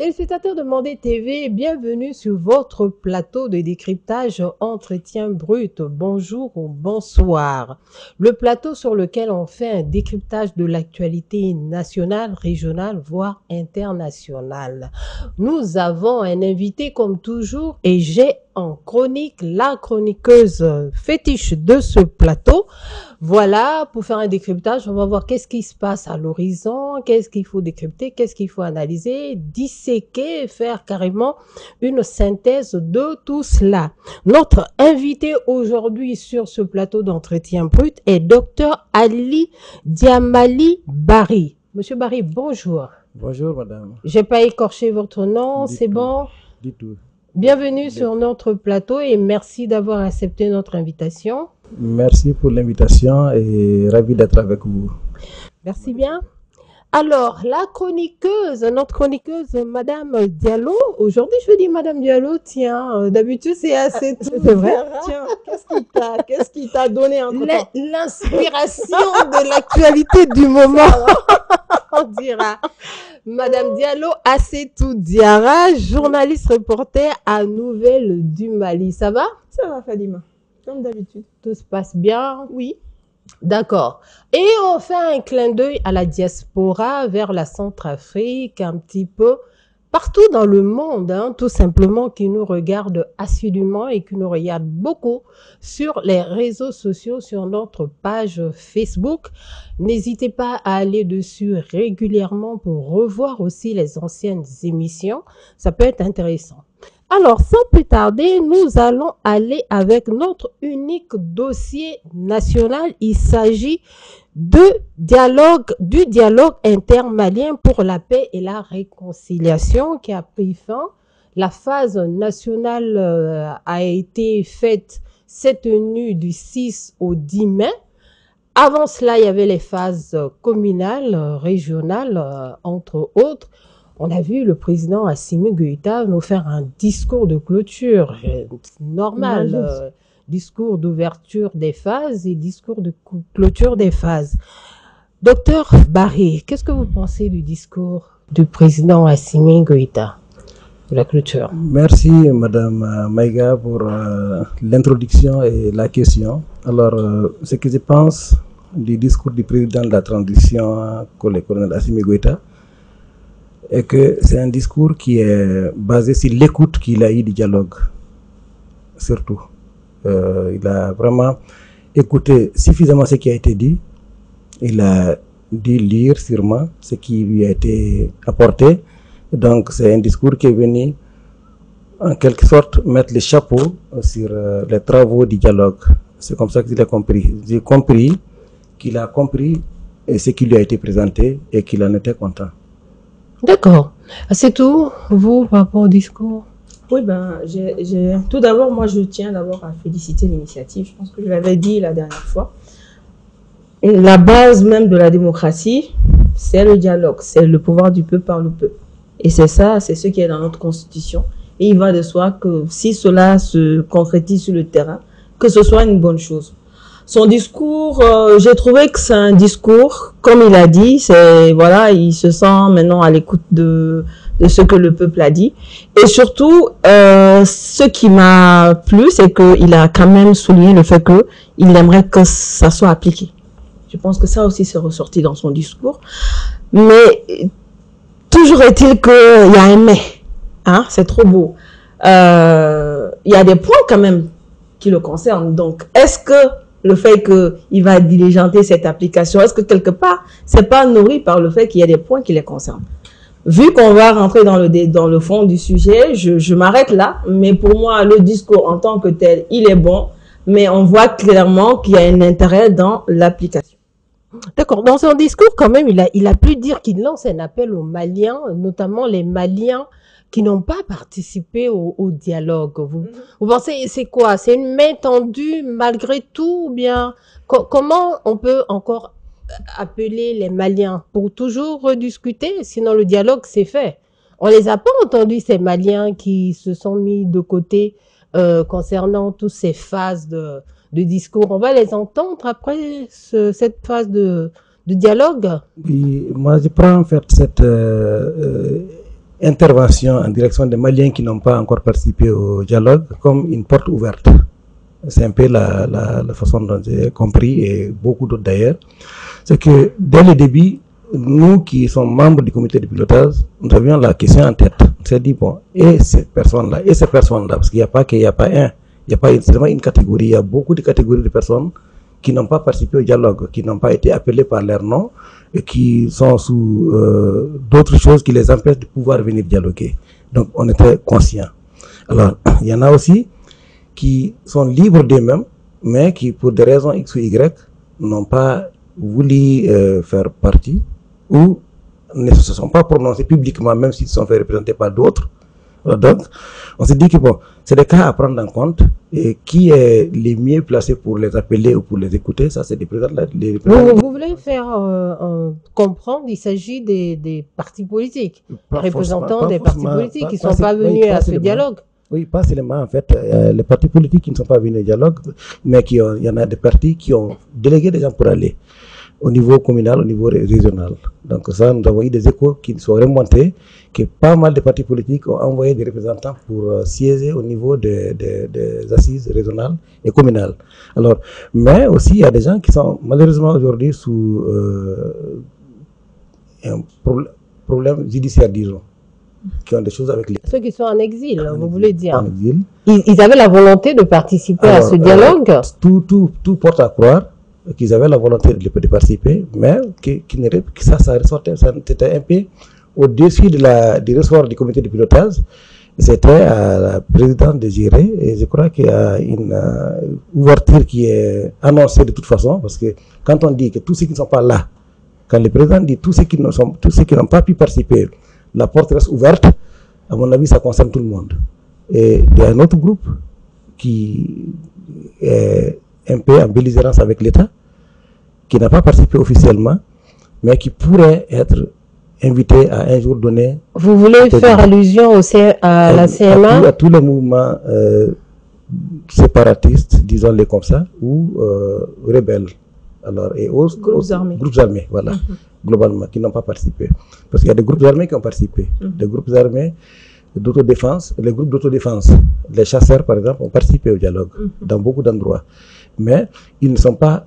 Téléspectateurs de Mandé TV, bienvenue sur votre plateau de décryptage Entretien Brut. Bonjour ou bonsoir. Le plateau sur lequel on fait un décryptage de l'actualité nationale, régionale, voire internationale. Nous avons un invité comme toujours et j'ai en chronique la chroniqueuse fétiche de ce plateau. Voilà, pour faire un décryptage, on va voir qu'est-ce qui se passe à l'horizon, qu'est-ce qu'il faut décrypter, qu'est-ce qu'il faut analyser, disséquer, faire carrément une synthèse de tout cela. Notre invité aujourd'hui sur ce plateau d'entretien brut est Dr Ali Diamali Barry. Monsieur Barry, bonjour. Bonjour madame. J'ai pas écorché votre nom, c'est bon? Du tout. Bienvenue sur notre plateau et merci d'avoir accepté notre invitation. Merci pour l'invitation et ravi d'être avec vous. Merci bien. Alors, notre chroniqueuse, Madame Diallo, aujourd'hui je veux dire Madame Diallo, tiens, d'habitude c'est assez tout. C'est vrai. Tiens, qu'est-ce qui t'a donné un l'inspiration de l'actualité du moment, on dira. Madame Diallo Assetou Diarra, journaliste reporter à Nouvelles du Mali. Ça va? Ça va, Fadima, comme d'habitude. Tout se passe bien? Oui. D'accord. Et on fait un clin d'œil à la diaspora vers la Centrafrique, un petit peu partout dans le monde, hein, tout simplement, qui nous regarde assidûment et qui nous regarde beaucoup sur les réseaux sociaux, sur notre page Facebook. N'hésitez pas à aller dessus régulièrement pour revoir aussi les anciennes émissions. Ça peut être intéressant. Alors, sans plus tarder, nous allons aller avec notre unique dossier national. Il s'agit du dialogue intermalien pour la paix et la réconciliation qui a pris fin. La phase nationale a été faite, s'est tenue du 6 au 10 mai. Avant cela, il y avait les phases communales, régionales, entre autres. On a vu le président Assimi Goïta nous faire un discours de clôture normal, discours d'ouverture des phases et discours de clôture des phases. Docteur Barry, qu'est-ce que vous pensez du discours du président Assimi Goïta de la clôture? Merci Madame Maïga pour l'introduction et la question. Alors, ce que je pense du discours du président de la transition, le colonel Assimi Goïta, et que c'est un discours qui est basé sur l'écoute qu'il a eu du dialogue, surtout. Il a vraiment écouté suffisamment ce qui a été dit. Il a dû lire sûrement ce qui lui a été apporté. Donc c'est un discours qui est venu en quelque sorte mettre le chapeau sur les travaux du dialogue. C'est comme ça que je l'ai compris. J'ai compris qu'il a compris ce qui lui a été présenté et qu'il en était content. D'accord. C'est tout, vous, par rapport au discours? Oui, tout d'abord, moi, je tiens d'abord à féliciter l'initiative. Je pense que je l'avais dit la dernière fois. Et la base même de la démocratie, c'est le dialogue, c'est le pouvoir du peuple par le peuple. Et c'est ça, c'est ce qui est dans notre constitution. Et il va de soi que si cela se concrétise sur le terrain, que ce soit une bonne chose. Son discours, j'ai trouvé que c'est un discours, comme il a dit, c'est voilà, il se sent maintenant à l'écoute de ce que le peuple a dit. Et surtout, ce qui m'a plu, c'est qu'il a quand même souligné le fait que il aimerait que ça soit appliqué. Je pense que ça aussi s'est ressorti dans son discours. Mais toujours est-il qu'il y a un mais, hein, c'est trop beau. Il y a des points quand même qui le concernent. Donc, est-ce que le fait qu'il va diligenter cette application, est-ce que quelque part, c'est pas nourri par le fait qu'il y a des points qui les concernent? Vu qu'on va rentrer dans le fond du sujet, je m'arrête là. Mais pour moi, le discours en tant que tel, il est bon. Mais on voit clairement qu'il y a un intérêt dans l'application. D'accord. Dans son discours, quand même, il a pu dire qu'il lance un appel aux Maliens, notamment les Maliens qui n'ont pas participé au dialogue. Vous pensez, c'est quoi? C'est une main tendue malgré tout? Ou bien, comment on peut encore appeler les Maliens pour toujours rediscuter? Sinon, le dialogue, c'est fait. On les a pas entendus, ces Maliens qui se sont mis de côté concernant toutes ces phases de discours. On va les entendre après cette phase de dialogue? Oui, moi, je prends en fait cette intervention en direction des Maliens qui n'ont pas encore participé au dialogue comme une porte ouverte. C'est un peu la façon dont j'ai compris, et beaucoup d'autres d'ailleurs. C'est que dès le début, nous qui sommes membres du comité de pilotage, nous avions la question en tête. On s'est dit, bon, et ces personnes-là, parce qu'il n'y a pas un, il n'y a pas seulement une catégorie, il y a beaucoup de catégories de personnes qui n'ont pas participé au dialogue, qui n'ont pas été appelées par leur nom et qui sont sous d'autres choses qui les empêchent de pouvoir venir dialoguer. Donc on était conscients. Alors, il y en a aussi qui sont libres d'eux-mêmes, mais qui, pour des raisons X ou Y, n'ont pas voulu faire partie ou ne se sont pas prononcés publiquement, même s'ils sont fait représenter par d'autres. Donc, on s'est dit que bon, c'est des cas à prendre en compte, et qui est les mieux placés pour les appeler ou pour les écouter, ça c'est des présidents. Vous voulez faire comprendre, il s'agit des partis politiques, représentants des partis politiques qui ne sont pas venus à ce dialogue. Oui, pas seulement en fait, les partis politiques qui ne sont pas venus au dialogue, mais il y en a des partis qui ont délégué des gens pour aller au niveau communal, au niveau régional. Donc ça, nous avons eu des échos qui sont remontés, que pas mal de partis politiques ont envoyé des représentants pour siéger au niveau des assises régionales et communales. Alors, mais aussi, il y a des gens qui sont malheureusement aujourd'hui sous un problème judiciaire, disons, qui ont des choses avec les... Ceux qui sont en exil, vous voulez dire. En exil. Ils avaient la volonté de participer à ce dialogue. Tout porte à croire qu'ils avaient la volonté de participer, mais ça ressortait, c'était un peu au-dessus du ressort du comité de pilotage. C'était à la présidente de gérer, et je crois qu'il y a une ouverture qui est annoncée de toute façon, parce que quand on dit que tous ceux qui ne sont pas là, quand le président dit tous ceux qui n'ont pas pu participer, la porte reste ouverte, à mon avis, ça concerne tout le monde. Et il y a un autre groupe qui est un peu en belligérance avec l'État, qui n'a pas participé officiellement, mais qui pourrait être invité à un jour donné. Vous voulez faire allusion à la CMA? À tous les mouvements séparatistes, disons-les comme ça, ou rebelles. Alors, et aux groupes armés, voilà, globalement, qui n'ont pas participé. Parce qu'il y a des groupes armés qui ont participé, des groupes armés d'autodéfense, les groupes d'autodéfense, les chasseurs par exemple, ont participé au dialogue dans beaucoup d'endroits. Mais ils ne sont pas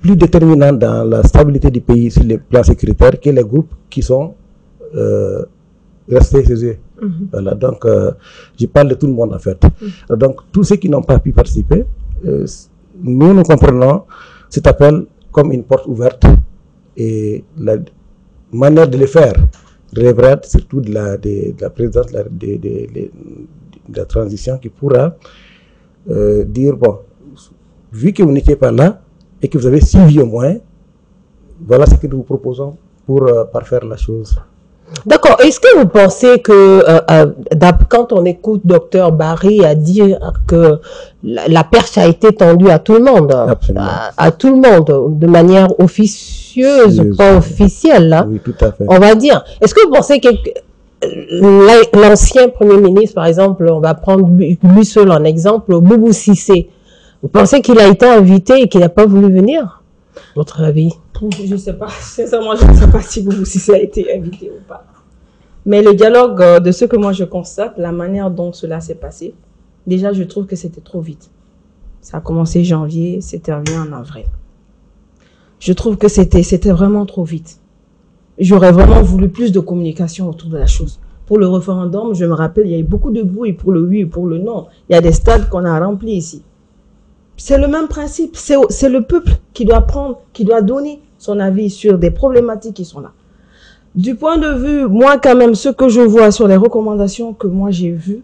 plus déterminants dans la stabilité du pays sur le plan sécuritaire que les groupes qui sont restés chez eux. Voilà, donc je parle de tout le monde en fait. Donc tous ceux qui n'ont pas pu participer, nous comprenons cet appel comme une porte ouverte, et la manière de le faire relèvera surtout de la présidence de la transition, qui pourra dire, bon, vu que vous n'étiez pas là et que vous avez suivi au moins, voilà ce que nous vous proposons pour parfaire la chose. D'accord. Est-ce que vous pensez que quand on écoute Dr Barry à dire que la perche a été tendue à tout le monde, à tout le monde, de manière officieuse, pas officielle, là, oui, tout à fait. On va dire. Est-ce que vous pensez que l'ancien Premier ministre, par exemple, on va prendre lui seul en exemple, Boubou Cissé, vous pensez qu'il a été invité et qu'il n'a pas voulu venir? Votre avis? Je ne sais pas, sincèrement, je ne sais pas si Boubou Cissé a été invité ou pas. Mais le dialogue, de ce que moi je constate, la manière dont cela s'est passé, déjà je trouve que c'était trop vite. Ça a commencé janvier, c'est terminé en avril. Je trouve que c'était vraiment trop vite. J'aurais vraiment voulu plus de communication autour de la chose. Pour le référendum, je me rappelle, il y a eu beaucoup de bruit pour le oui et pour le non. Il y a des stades qu'on a remplis ici. C'est le même principe, c'est le peuple qui doit prendre, qui doit donner son avis sur des problématiques qui sont là. Du point de vue, moi quand même, ce que je vois sur les recommandations que moi j'ai vues,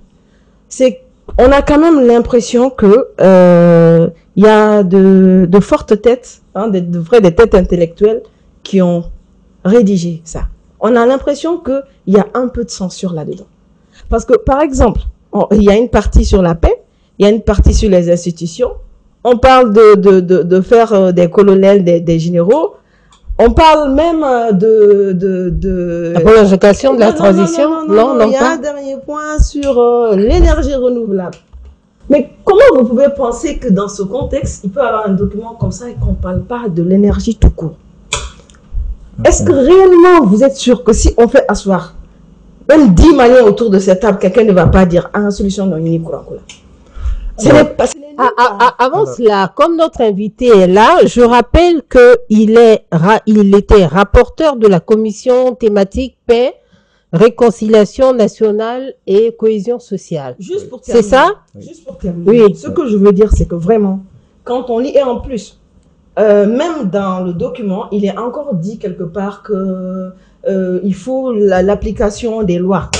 c'est qu'on a quand même l'impression que y a de fortes têtes, hein, des têtes intellectuelles qui ont rédigé ça. On a l'impression qu'il y a un peu de censure là-dedans. Parce que, par exemple, il y a une partie sur la paix, il y a une partie sur les institutions. On parle de faire des colonels, des généraux. On parle même la prolongation de la transition. Non, il y a un dernier point sur l'énergie renouvelable. Mais comment vous pouvez penser que dans ce contexte, il peut y avoir un document comme ça et qu'on ne parle pas de l'énergie tout court? Est-ce que réellement vous êtes sûr que si on fait asseoir même 10 Maliens autour de cette table, quelqu'un ne va pas dire ah, solution non unique Kourankoula. Avant cela, comme notre invité est là, je rappelle qu'il était rapporteur de la commission thématique paix, réconciliation nationale et cohésion sociale. Juste pour terminer. C'est ça? Juste pour terminer. Oui. Ce que je veux dire, c'est que vraiment, quand on lit, et en plus, même dans le document, il est encore dit quelque part que il faut l'application des lois.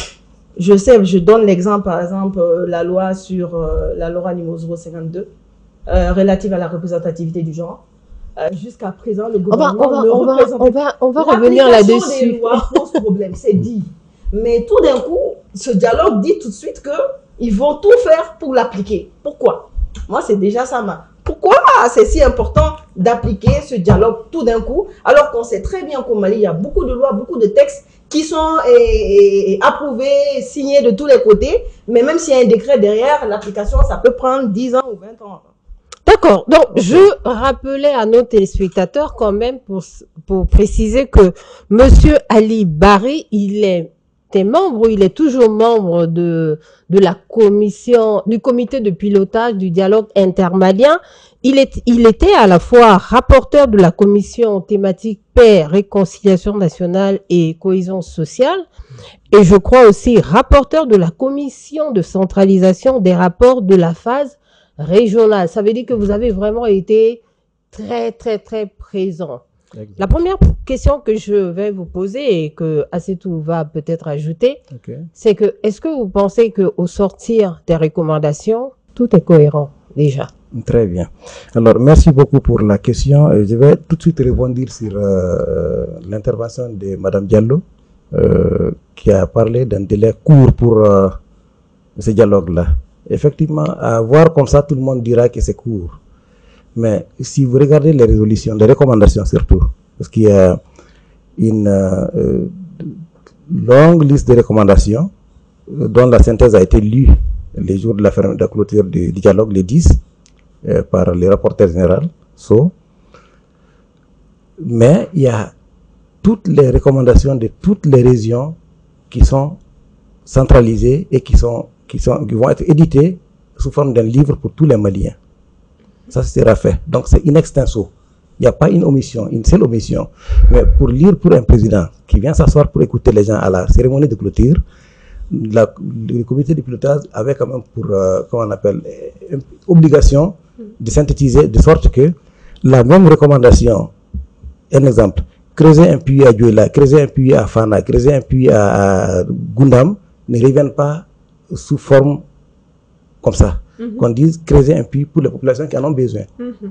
Je sais, je donne l'exemple, par exemple, la loi sur la loi numéro 052 relative à la représentativité du genre. Jusqu'à présent, le gouvernement on va revenir là-dessus. L'application des lois pose problème, c'est dit. Mais tout d'un coup, ce dialogue dit tout de suite qu'ils vont tout faire pour l'appliquer. Pourquoi? Moi, c'est déjà ça. Pourquoi c'est si important d'appliquer ce dialogue tout d'un coup, alors qu'on sait très bien qu'au Mali, il y a beaucoup de lois, beaucoup de textes qui sont approuvés, signés de tous les côtés, mais même s'il y a un décret derrière, l'application, ça peut prendre 10 ans ou 20 ans. D'accord. Donc, je rappelais à nos téléspectateurs quand même pour préciser que Monsieur Ali Barry, il est toujours membre de la commission, du comité de pilotage du dialogue intermalien. Il était à la fois rapporteur de la commission thématique paix, réconciliation nationale et cohésion sociale. Et je crois aussi rapporteur de la commission de centralisation des rapports de la phase régionale. Ça veut dire que vous avez vraiment été très, très, très présent. Exactement. La première question que je vais vous poser et que Assetou va peut-être ajouter, c'est que est-ce que vous pensez qu'au sortir des recommandations, tout est cohérent déjà? Très bien. Alors, merci beaucoup pour la question. Je vais tout de suite répondre sur l'intervention de Mme Diallo, qui a parlé d'un délai court pour ce dialogue-là. Effectivement, à voir comme ça, tout le monde dira que c'est court. Mais si vous regardez les résolutions, les recommandations surtout, parce qu'il y a une longue liste de recommandations dont la synthèse a été lue les jours de la clôture du dialogue, les 10, par les rapporteurs généraux, mais il y a toutes les recommandations de toutes les régions qui sont centralisées et qui vont être éditées sous forme d'un livre pour tous les Maliens. Ça sera fait. Donc c'est in extenso. Il n'y a pas une seule omission. Mais pour lire pour un président qui vient s'asseoir pour écouter les gens à la cérémonie de clôture, le comité de pilotage avait quand même pour, comment on appelle, obligation de synthétiser de sorte que la même recommandation, un exemple, creuser un puits à Dioula, creuser un puits à Fana, creuser un puits à Gundam, ne reviennent pas sous forme comme ça. Qu'on dise creuser un puits pour les populations qui en ont besoin.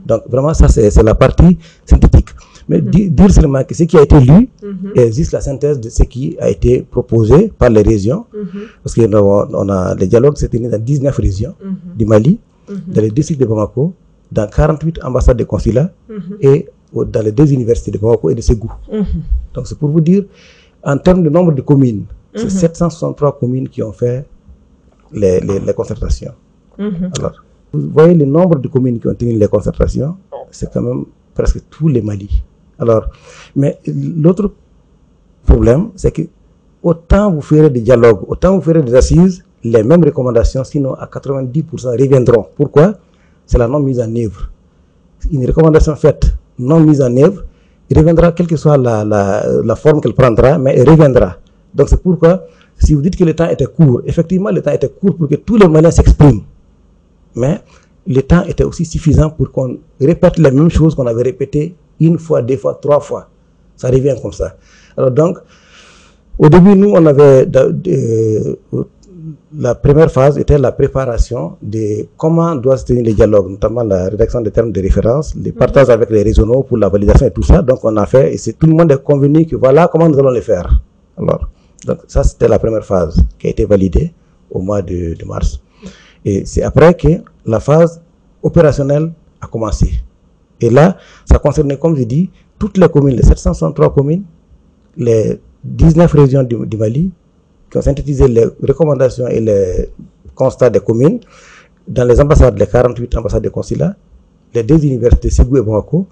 Donc vraiment ça c'est la partie synthétique. Mais dire seulement que ce qui a été lu est juste la synthèse de ce qui a été proposé par les régions. Parce que on a les dialogues s'est tenu dans 19 régions du Mali, dans les districts de Bamako, dans 48 ambassades de consulats et dans les 2 universités de Bamako et de Ségou. Donc c'est pour vous dire, en termes de nombre de communes, c'est 763 communes qui ont fait les concertations. Alors, vous voyez le nombre de communes qui ont tenu les concertations, c'est quand même presque tous les Mali. Alors, mais l'autre problème, c'est que autant vous ferez des dialogues, autant vous ferez des assises, les mêmes recommandations, sinon à 90% reviendront. Pourquoi? C'est la non mise en œuvre. Une recommandation faite, non mise en œuvre, il reviendra, quelle que soit la forme qu'elle prendra, mais elle reviendra. Donc c'est pourquoi, si vous dites que le temps était court, effectivement le temps était court pour que tous les Maliens s'expriment. Mais le temps était aussi suffisant pour qu'on répète les mêmes choses qu'on avait répétées 1 fois, 2 fois, 3 fois. Ça revient comme ça. Alors donc, au début, nous, on avait la première phase était la préparation de comment doivent se tenir les dialogues, notamment la rédaction des termes de référence, les partages avec les régionaux pour la validation et tout ça. Donc on a fait, et tout le monde est convenu que voilà comment nous allons les faire. Alors, donc ça c'était la première phase qui a été validée au mois de mars. Et c'est après que la phase opérationnelle a commencé. Et là, ça concernait, comme je dis, toutes les communes, les 763 communes, les 19 régions du Mali, qui ont synthétisé les recommandations et les constats des communes, dans les ambassades, les 48 ambassades de consulat, les 2 universités, Ségou et Bamako,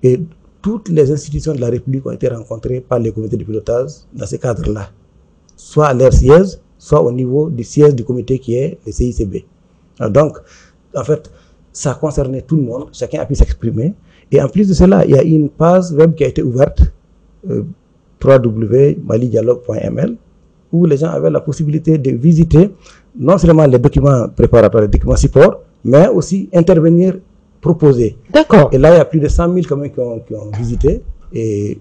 et toutes les institutions de la République ont été rencontrées par les comités de pilotage dans ce cadre-là. soit à leur siège, soit au niveau du siège du comité qui est le CICB. Donc, en fait, ça concernait tout le monde, chacun a pu s'exprimer. Et en plus de cela, il y a une page web qui a été ouverte, www.malidialogue.ml, où les gens avaient la possibilité de visiter non seulement les documents préparatoires, les documents support, mais aussi intervenir, proposer. D'accord. Et là, il y a plus de 100 000 quand même qui ont visité, et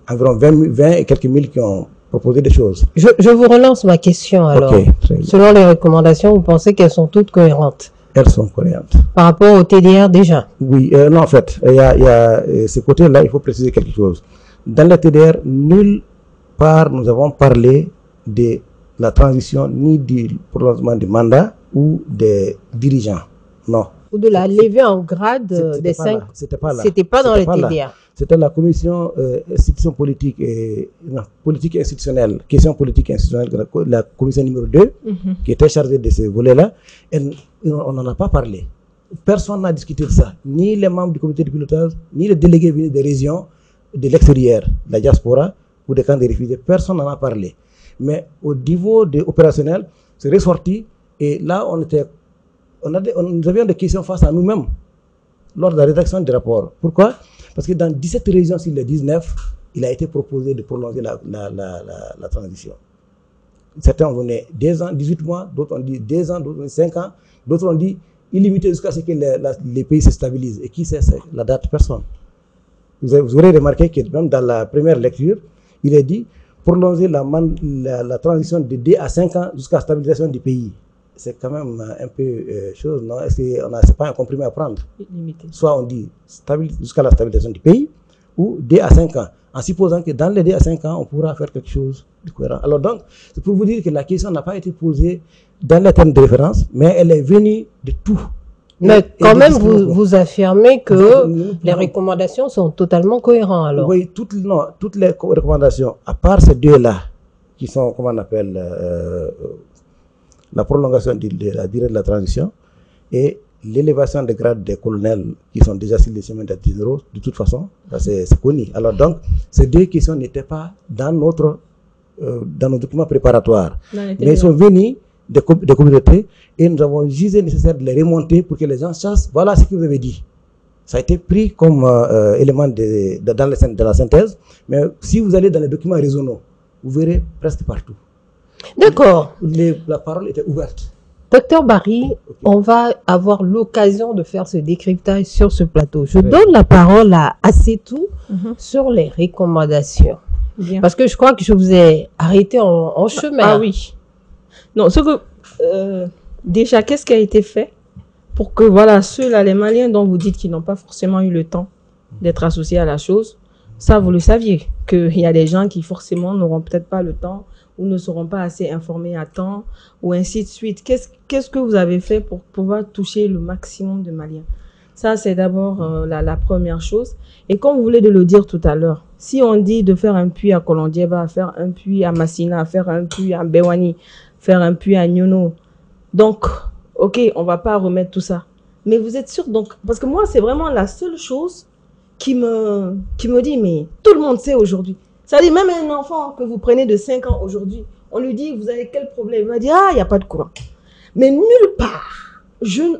environ 20 et quelques mille qui ont proposé des choses. Je vous relance ma question alors. Ok, très bien. Selon les recommandations, vous pensez qu'elles sont toutes cohérentes Elles sont cohérentes. par rapport au TDR déjà? Oui, non, en fait, il y a ce côté-là, il faut préciser quelque chose. Dans le TDR, nulle part nous avons parlé de la transition ni du prolongement du mandat ou des dirigeants. Non. Ou de la levée en grade des 5. C'était pas là. C'était pas dans le pas là. TDR. C'était la commission institution politique et politique institutionnelle, question politique institutionnelle, la commission numéro 2, qui était chargée de ce volet-là. Et on n'en a pas parlé. Personne n'a discuté de ça. Ni les membres du comité de pilotage, ni les délégués venus des régions, de l'extérieur, de la diaspora ou des camps de réfugiés. Personne n'en a parlé. Mais au niveau opérationnel, c'est ressorti. Et là, nous avions des questions face à nous-mêmes lors de la rédaction des rapports. Pourquoi? Parce que dans 17 régions sur les 19, il a été proposé de prolonger la transition. Certains ont donné 2 ans, 18 mois, d'autres ont dit 2 ans, d'autres ont dit 5 ans, d'autres ont dit illimité jusqu'à ce que les pays se stabilisent. Et qui sait la date? Personne. Vous aurez remarqué que même dans la première lecture, il est dit prolonger la transition de 2 à 5 ans jusqu'à la stabilisation du pays. C'est quand même un peu chose, non? Est-ce que c'est pas un comprimé à prendre? Limité. Soit on dit jusqu'à la stabilisation du pays, ou 2 à 5 ans, en supposant que dans les 2 à 5 ans, on pourra faire quelque chose de cohérent. Alors donc, c'est pour vous dire que la question n'a pas été posée dans les termes de référence, mais elle est venue de tout. Mais quand même, vous affirmez que les recommandations sont totalement cohérentes alors. Oui, toutes les recommandations, à part ces 2-là, qui sont, comment on appelle, la prolongation de la durée de la transition et l'élévation des grades des colonels qui sont déjà sur les chemins des généraux, de toute façon, c'est connu. Alors donc, ces 2 questions n'étaient pas dans nos documents préparatoires, mais ils sont venus des communautés et nous avons jugé nécessaire de les remonter pour que les gens sachent, voilà ce que vous avez dit. Ça a été pris comme élément de la synthèse, mais si vous allez dans les documents régionaux, vous verrez presque partout. D'accord. La parole était ouverte. Docteur Barry, on va avoir l'occasion de faire ce décryptage sur ce plateau. Je donne la parole à Assetou sur les recommandations. Bien. Parce que je crois que je vous ai arrêté en chemin. Ah oui. Non, déjà, qu'est-ce qui a été fait pour que, voilà, ceux-là, les Maliens dont vous dites qu'ils n'ont pas forcément eu le temps d'être associés à la chose, ça, vous le saviez, qu'il y a des gens qui forcément n'auront peut-être pas le temps ou ne seront pas assez informés à temps, ou ainsi de suite. Qu'est-ce que vous avez fait pour pouvoir toucher le maximum de Maliens? Ça, c'est d'abord la première chose. Et comme vous voulez de le dire tout à l'heure, si on dit de faire un puits à Kolondieba, faire un puits à Massina, faire un puits à Bewani, faire un puits à Nyono, donc, ok, on va pas remettre tout ça. Mais vous êtes sûr, donc, parce que moi, c'est vraiment la seule chose qui me dit, mais tout le monde sait aujourd'hui. Ça dit, même un enfant que vous prenez de 5 ans aujourd'hui, on lui dit, vous avez quel problème? Il va dire, ah, il n'y a pas de courant. Mais nulle part,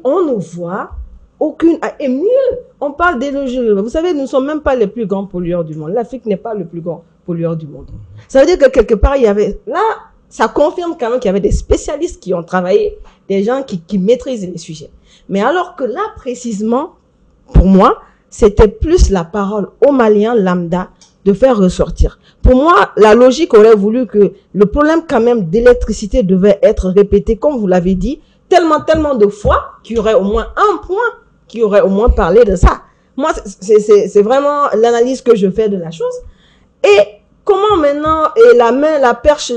on ne voit aucune... Et mieux, on parle d'énergie. Vous savez, nous ne sommes même pas les plus grands pollueurs du monde. L'Afrique n'est pas le plus grand pollueur du monde. Ça veut dire que quelque part, il y avait... Là, ça confirme quand même qu'il y avait des spécialistes qui ont travaillé, des gens qui maîtrisent les sujets. Mais alors que là, précisément, pour moi, c'était plus la parole aux Maliens lambda de faire ressortir. Pour moi, la logique aurait voulu que le problème quand même d'électricité devait être répété, comme vous l'avez dit, tellement de fois qu'il y aurait au moins un point qui aurait au moins parlé de ça. Moi, c'est vraiment l'analyse que je fais de la chose. Et comment maintenant, et la main, la perche,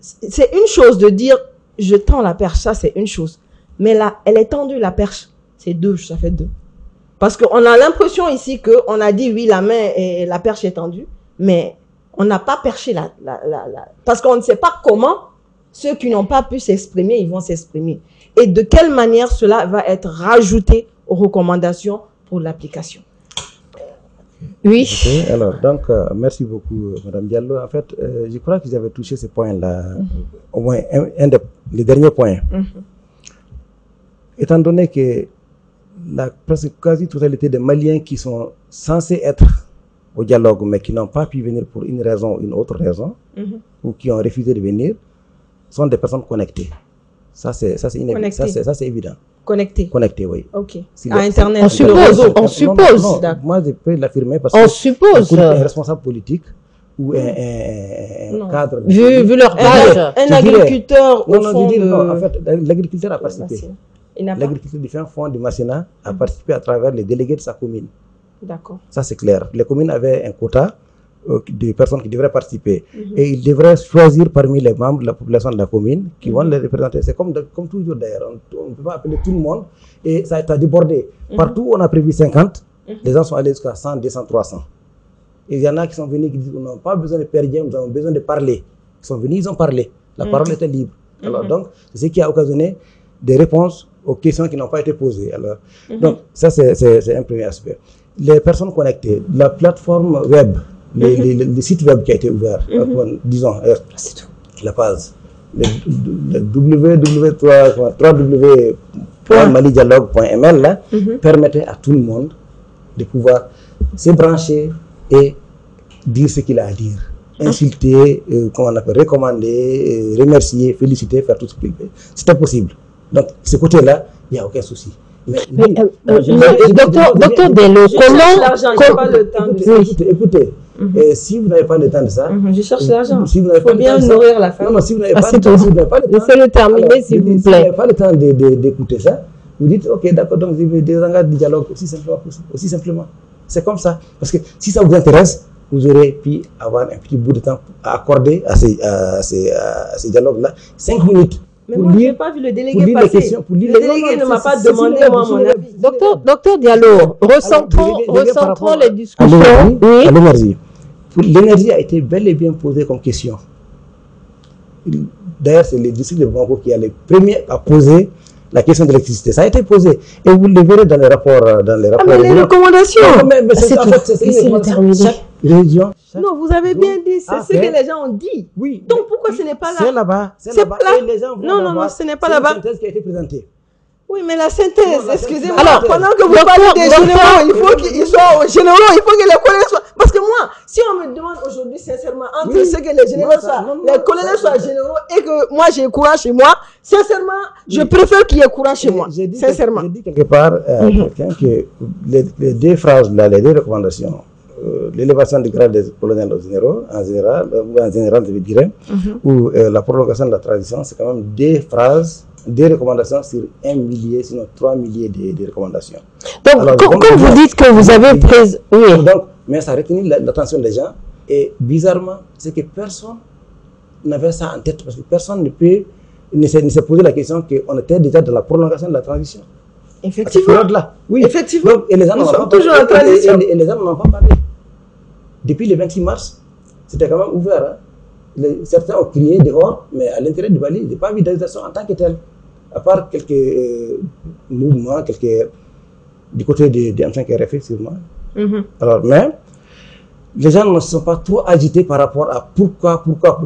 c'est une chose de dire, je tends la perche, ça c'est une chose. Mais là, elle est tendue, la perche. C'est 2, ça fait 2. Parce qu'on a l'impression ici qu'on a dit, oui, la main et la perche est tendue, mais on n'a pas perché parce qu'on ne sait pas comment ceux qui n'ont pas pu s'exprimer, ils vont s'exprimer. Et de quelle manière cela va être rajouté aux recommandations pour l'application. Oui. Ok, alors, donc, merci beaucoup, Madame Diallo. En fait, je crois que j'avais touché ce point-là, au moins les derniers points. Étant donné que la presque quasi-totalité des Maliens qui sont censés être au dialogue, mais qui n'ont pas pu venir pour une raison ou une autre raison, ou qui ont refusé de venir, sont des personnes connectées. Ça, c'est évident. Connectées, oui. Ok. Si À le- Internet, On sur le suppose, réseau. on suppose. Non, moi, je peux l'affirmer parce On que suppose. un responsable politique ou un Non. cadre... Vu leur âge. Un Je dirais- agriculteur au Non, fond je dis, de... non, en fait, l'agriculteur a participé. Massina. Il n'a pas. L'agriculteur du fin fond du Massina a participé à travers les délégués de sa commune. D'accord. Ça, c'est clair. Les communes avaient un quota de personnes qui devraient participer. Et ils devraient choisir parmi les membres de la population de la commune qui vont les représenter. C'est comme toujours d'ailleurs. On ne peut pas appeler tout le monde et ça a débordé. Partout où on a prévu 50, les gens sont allés jusqu'à 100, 200, 300. Et il y en a qui sont venus qui disent qu'on n'a pas besoin de perdre, nous avons besoin de parler. Ils sont venus, ils ont parlé. La parole était libre. Alors donc, c'est ce qui a occasionné des réponses aux questions qui n'ont pas été posées. Alors, donc, ça c'est un premier aspect. Les personnes connectées, la plateforme web, le site web qui a été ouvert, disons, la page, le www.malidialogue.ml là, permettait à tout le monde de pouvoir se brancher et dire ce qu'il a à dire. Insulter, comment on appelle, recommander, remercier, féliciter, faire tout ce qu'il veut. C'était possible. Donc, ce côté-là, il n'y a aucun souci. Mais Docteur Diallo, écoutez, si vous n'avez pas le temps de ça, Je cherche l'argent. si vous n'avez Il faut pas le bien temps de ça- nourrir la famille. Non, si vous n'avez Ah, pas, c'est tout. si vous n'avez pas le temps, Laissez-le terminer, alors, s'il vous si vous plaît. n'avez pas le temps d'écouter ça, vous dites, ok, d'accord, donc vous avez des engagements de dialogue aussi simplement. C'est comme ça. Parce que si ça vous intéresse, vous aurez pu avoir un petit bout de temps à accorder à ces dialogues-là, 5 minutes. Mais pour moi, je lire- n'ai pas vu le pour délégué lire les passer. questions, pour lire Le les- délégué non, ne m'a c'est- pas c'est demandé, similaire, moi, c'est mon similaire. avis. Docteur Diallo, recentrons les discussions. À l'énergie. L'énergie a été bel et bien posée comme question. D'ailleurs, c'est le district de Bamako qui est le premier à poser la question de l'électricité. Ça a été posé. Et vous le verrez dans les rapports. Mais les recommandations. Mais C'est en tout. fait, c'est une Laissez-le recommandation. terminer. Chaque région. Non, vous avez bien dit, c'est ce que les gens ont dit. Oui. Donc pourquoi ce n'est pas là? C'est là-bas. C'est C'est là-bas. là. Et les gens vont Non, non, avoir- non, ce n'est pas c'est là-bas. une synthèse qui a été présentée. Oui, mais la synthèse, Non, la excusez-moi. synthèse. Alors, pendant que vous Docteur- parlez des docteur- généraux, il faut qu'ils soient généraux, il faut que les colonels soient. Parce que moi, si on me demande aujourd'hui, sincèrement, entre Oui. ce que les généraux Non, ça- soient, non, non, les colonels ça- soient généraux et que moi j'ai courant chez moi, sincèrement, je préfère qu'il y ait courant chez moi. J'ai dit Sincèrement. J'ai dit quelque part à quelqu'un que les deux phrases, là, les deux recommandations, l'élévation du grade des colonels aux généraux, en général, je dirais, ou la prolongation de la transition, c'est quand même deux phrases, des recommandations sur 1 millier, sinon 3 milliers de recommandations. Donc, Alors, comme vous dites que vous avez pris... Oui. Donc, mais ça a retenu l'attention des gens et bizarrement, c'est que personne n'avait ça en tête parce que personne ne s'est posé la question qu'on était déjà dans la prolongation de la transition. Effectivement. Là. Oui. Effectivement. Donc, et les gens Nous n'en ont sommes pas toujours parlé. en transition. Et les gens n'en ont pas parlé. Depuis le 26 mars, c'était quand même ouvert. Hein. Certains ont crié dehors, mais à l'intérieur du Mali, je n'ai pas vu d'arrestation en tant que telle. À part quelques mouvements, du côté de M5RF, sûrement. Alors, mais les gens ne se sont pas trop agités par rapport à pourquoi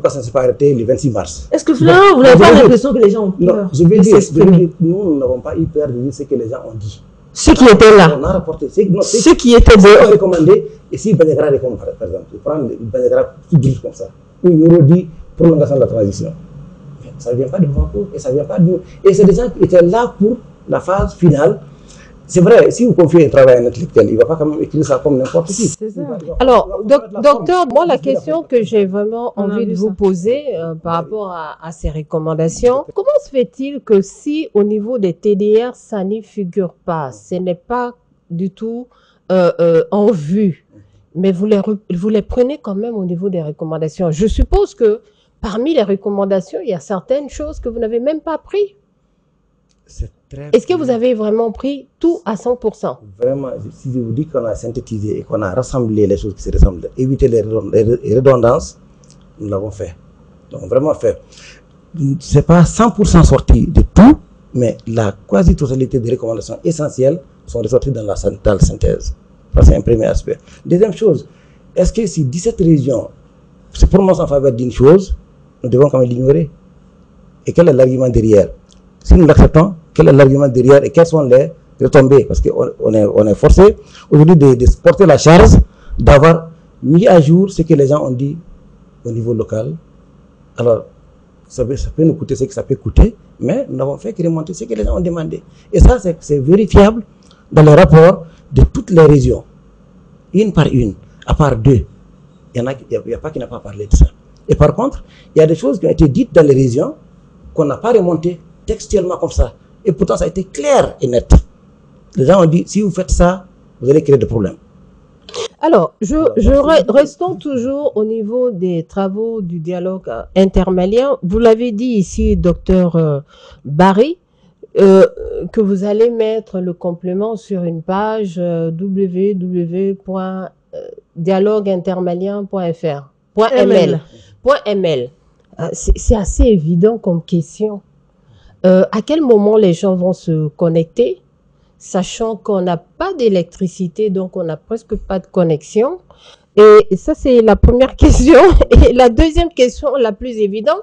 ça ne s'est pas arrêté le 26 mars. Est-ce que finalement, vous n'avez pas l'impression que les gens ont Non, peur je vais de dire, s'exprimer? nous n'avons pas eu peur de dire ce que les gens ont dit. Ceux qui étaient là. On a rapporté. Ceux qui étaient on a de... recommandé, et si Banyagra répond, par exemple, je prends Banyagra tout juste comme ça, où il nous dit prolongation de la transition. Mais ça ne vient pas de Bamako, et ça ne vient pas de nous. Et c'est des gens qui étaient là pour la phase finale. C'est vrai, si vous confiez un travail à un intellectuel, il ne va pas quand même écrire ça comme n'importe qui. C'est ça. Alors, docteur, moi, la question que j'ai vraiment On a envie de vu vous ça. poser par rapport à ces recommandations, comment se fait-il que si au niveau des TDR, ça n'y figure pas, ce n'est pas du tout en vue, mais vous les prenez quand même au niveau des recommandations? Je suppose que parmi les recommandations, il y a certaines choses que vous n'avez même pas pris. Est-ce que vous avez vraiment pris tout à 100%? Vraiment, si je vous dis qu'on a synthétisé et qu'on a rassemblé les choses qui se ressemblent, éviter les redondances, nous l'avons fait. Donc, vraiment fait. Ce n'est pas 100% sorti de tout, mais la quasi-totalité des recommandations essentielles sont ressorties dans la synthèse. C'est un premier aspect. Deuxième chose, est-ce que si 17 régions se prononcent en faveur d'une chose, nous devons quand même l'ignorer? Et quel est l'argument derrière? Si nous l'acceptons, quel est l'argument derrière et quelles sont les retombées? Parce qu'on est forcé aujourd'hui de porter la charge d'avoir mis à jour ce que les gens ont dit au niveau local. Alors, ça peut nous coûter ce que ça peut coûter, mais nous n'avons fait que remonter ce que les gens ont demandé. Et ça, c'est vérifiable dans les rapports de toutes les régions, une par une, à part deux. Il n'y a pas qui n'a pas parlé de ça. Et par contre, il y a des choses qui ont été dites dans les régions qu'on n'a pas remontées textuellement comme ça. Et pourtant, ça a été clair et net. Les gens ont dit, si vous faites ça, vous allez créer des problèmes. Alors, restons toujours au niveau des travaux du dialogue intermalien. Vous l'avez dit ici, docteur Barry, que vous allez mettre le complément sur une page www.dialogueintermalien.fr.ml. C'est assez évident comme question. À quel moment les gens vont se connecter, sachant qu'on n'a pas d'électricité, donc on n'a presque pas de connexion? Et ça, c'est la première question. Et la deuxième question, la plus évidente,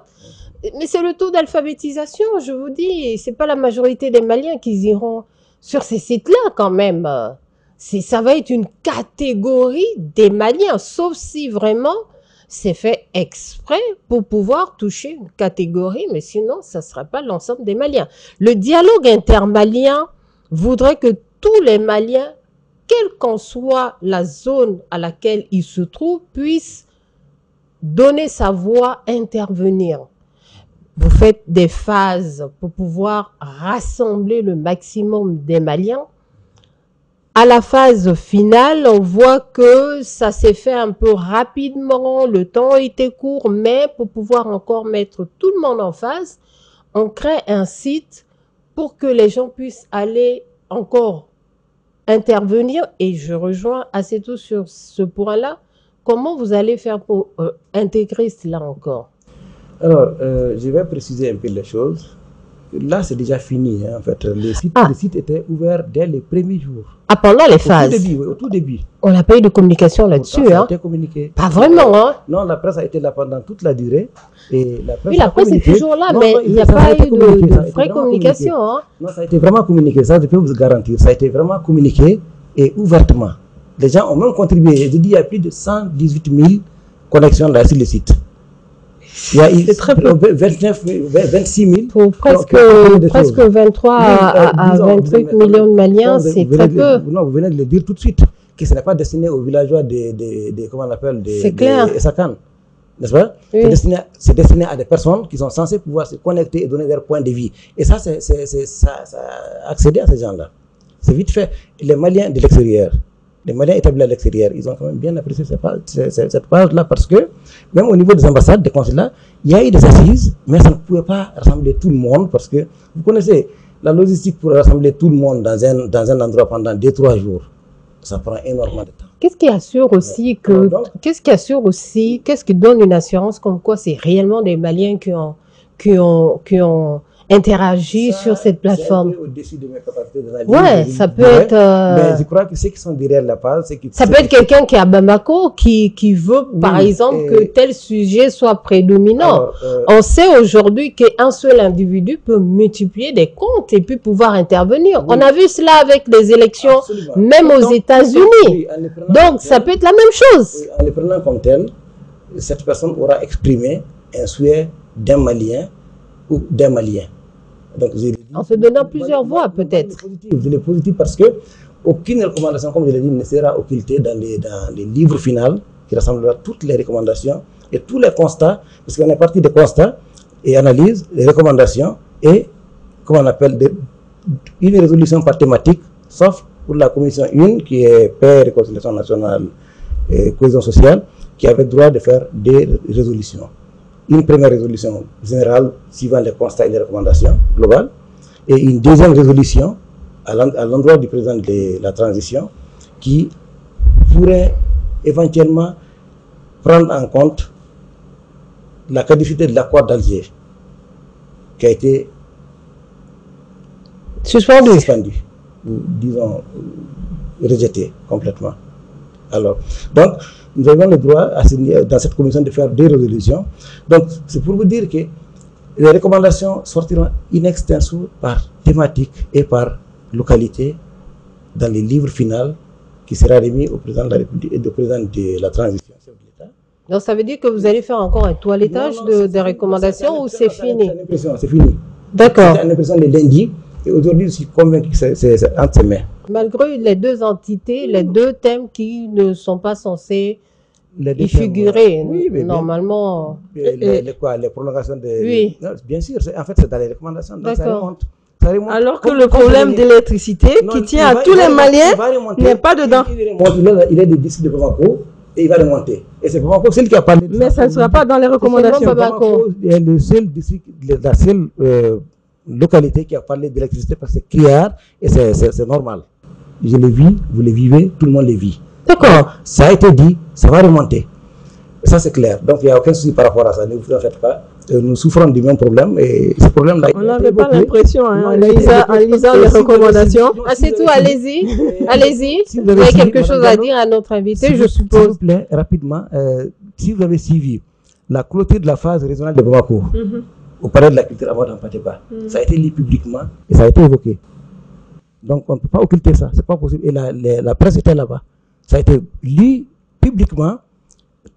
mais c'est le taux d'alphabétisation. Je vous dis, c'est pas la majorité des Maliens qui iront sur ces sites-là quand même. Ça va être une catégorie des Maliens, sauf si vraiment c'est fait exprès pour pouvoir toucher une catégorie, mais sinon, ça ne sera pas l'ensemble des Maliens. Le dialogue intermalien voudrait que tous les Maliens, quelle qu'en soit la zone à laquelle ils se trouvent, puissent donner sa voix, intervenir. Vous faites des phases pour pouvoir rassembler le maximum des Maliens. À la phase finale, on voit que ça s'est fait un peu rapidement, le temps était court, mais pour pouvoir encore mettre tout le monde en phase, on crée un site pour que les gens puissent aller encore intervenir. Et je rejoins assez tout sur ce point-là. Comment vous allez faire pour intégrer cela encore? Alors, je vais préciser un peu les choses. Là, c'est déjà fini, hein, en fait. Le site était ouvert dès les premiers jours. Ah, pendant les phases? Au tout début. On n'a pas eu de communication là-dessus, hein? Ça a été communiqué. Pas vraiment, hein? Non, la presse a été là pendant toute la durée. Et la presse est toujours là, mais il n'y a pas eu de vraie communication, hein? Non, ça a été vraiment communiqué, ça je peux vous garantir. Ça a été vraiment communiqué et ouvertement. Les gens ont même contribué. Je dis, il y a plus de 118 000 connexions là sur le site. Il y a eu 26 000. Pour presque 23 à 28 millions de Maliens, c'est très peu. Non, vous venez de le dire tout de suite, que ce n'est pas destiné aux villageois comment on appelle, c'est clair. Sakan, n'est-ce pas? Oui. C'est destiné à des personnes qui sont censées pouvoir se connecter et donner leur point de vie. Et ça, ça accéder à ces gens-là. C'est vite fait. Les Maliens de l'extérieur, les Maliens établis à l'extérieur, ils ont quand même bien apprécié cette page-là parce que même au niveau des ambassades, des consulats, il y a eu des assises, mais ça ne pouvait pas rassembler tout le monde parce que vous connaissez la logistique pour rassembler tout le monde dans un endroit pendant 2-3 jours. Ça prend énormément de temps. Qu'est-ce qui assure aussi qu'est-ce qui donne une assurance comme quoi c'est réellement des Maliens qui ont interagi sur cette plateforme? C'est au-dessus de mes capacités d'analyse. Ouais, ça peut être... Mais je crois que ceux qui sont derrière la page, c'est qui... Ça peut être quelqu'un qui est à Bamako, qui veut, par exemple, que tel sujet soit prédominant. Alors, on sait aujourd'hui qu'un seul individu peut multiplier des comptes et puis pouvoir intervenir. Oui. On a vu cela avec les élections, même aux États-Unis. Donc, ça peut être la même chose. En les prenant comme tel, cette personne aura exprimé un souhait d'un Malien ou d'un Malien. Donc, en se donnant plusieurs voix, peut-être. Je l'ai positif parce que aucune recommandation, comme je l'ai dit, ne sera occultée dans les livres finaux qui rassemblera toutes les recommandations et tous les constats, parce qu'on est parti des constats et analyse, les recommandations et, comment on appelle, une résolution par thématique, sauf pour la commission 1 qui est paix, réconciliation nationale et cohésion sociale, qui avait le droit de faire des résolutions. Une première résolution générale suivant les constats et les recommandations globales et une deuxième résolution à l'endroit du président de la transition qui pourrait éventuellement prendre en compte la caducité de l'accord d'Alger qui a été suspendu. Disons, rejeté complètement. Alors, donc, nous avons le droit dans cette commission de faire des résolutions. Donc, c'est pour vous dire que les recommandations sortiront in extenso par thématique et par localité dans les livres finaux qui sera remis au président de la République et au président de la transition chef de l'État. Donc ça veut dire que vous allez faire encore un toilettage des recommandations ou c'est fini? C'est fini. D'accord. C'est une impression de lundi et aujourd'hui je suis convaincu que c'est entre ses mains. Malgré les deux entités, les deux thèmes qui ne sont pas censés y figurer, oui, normalement. Les prolongations de... Oui. Non, bien sûr, en fait c'est dans les recommandations. Donc ça remonte. Alors que le problème d'électricité qui tient à tous les Maliens n'est pas dedans. Il est des disques de Bamako et il va remonter. Et c'est Bamako, celle qui a parlé de mais ça ne sera pas dans les recommandations. Bamako est le seul district, la seule localité qui a parlé d'électricité parce que c'est criard et c'est normal. Je le vis, vous le vivez, tout le monde le vit. D'accord. Ça a été dit, ça va remonter. Ça c'est clair. Donc il n'y a aucun souci par rapport à ça. Ne vous en faites pas. Nous souffrons du même problème et ce problème-là. On n'avait pas l'impression en lisant les recommandations. Ah, c'est tout, allez-y. Allez-y. Si vous avez quelque chose à dire à notre invité, je suppose. S'il vous plaît, rapidement, si vous avez suivi la clôture de la phase régionale de Bamako, au palais de la culture avant d'Ampateba, ça a été lu publiquement et ça a été évoqué. Donc on ne peut pas occulter ça, c'est pas possible. Et la presse était là-bas. Ça a été lu publiquement,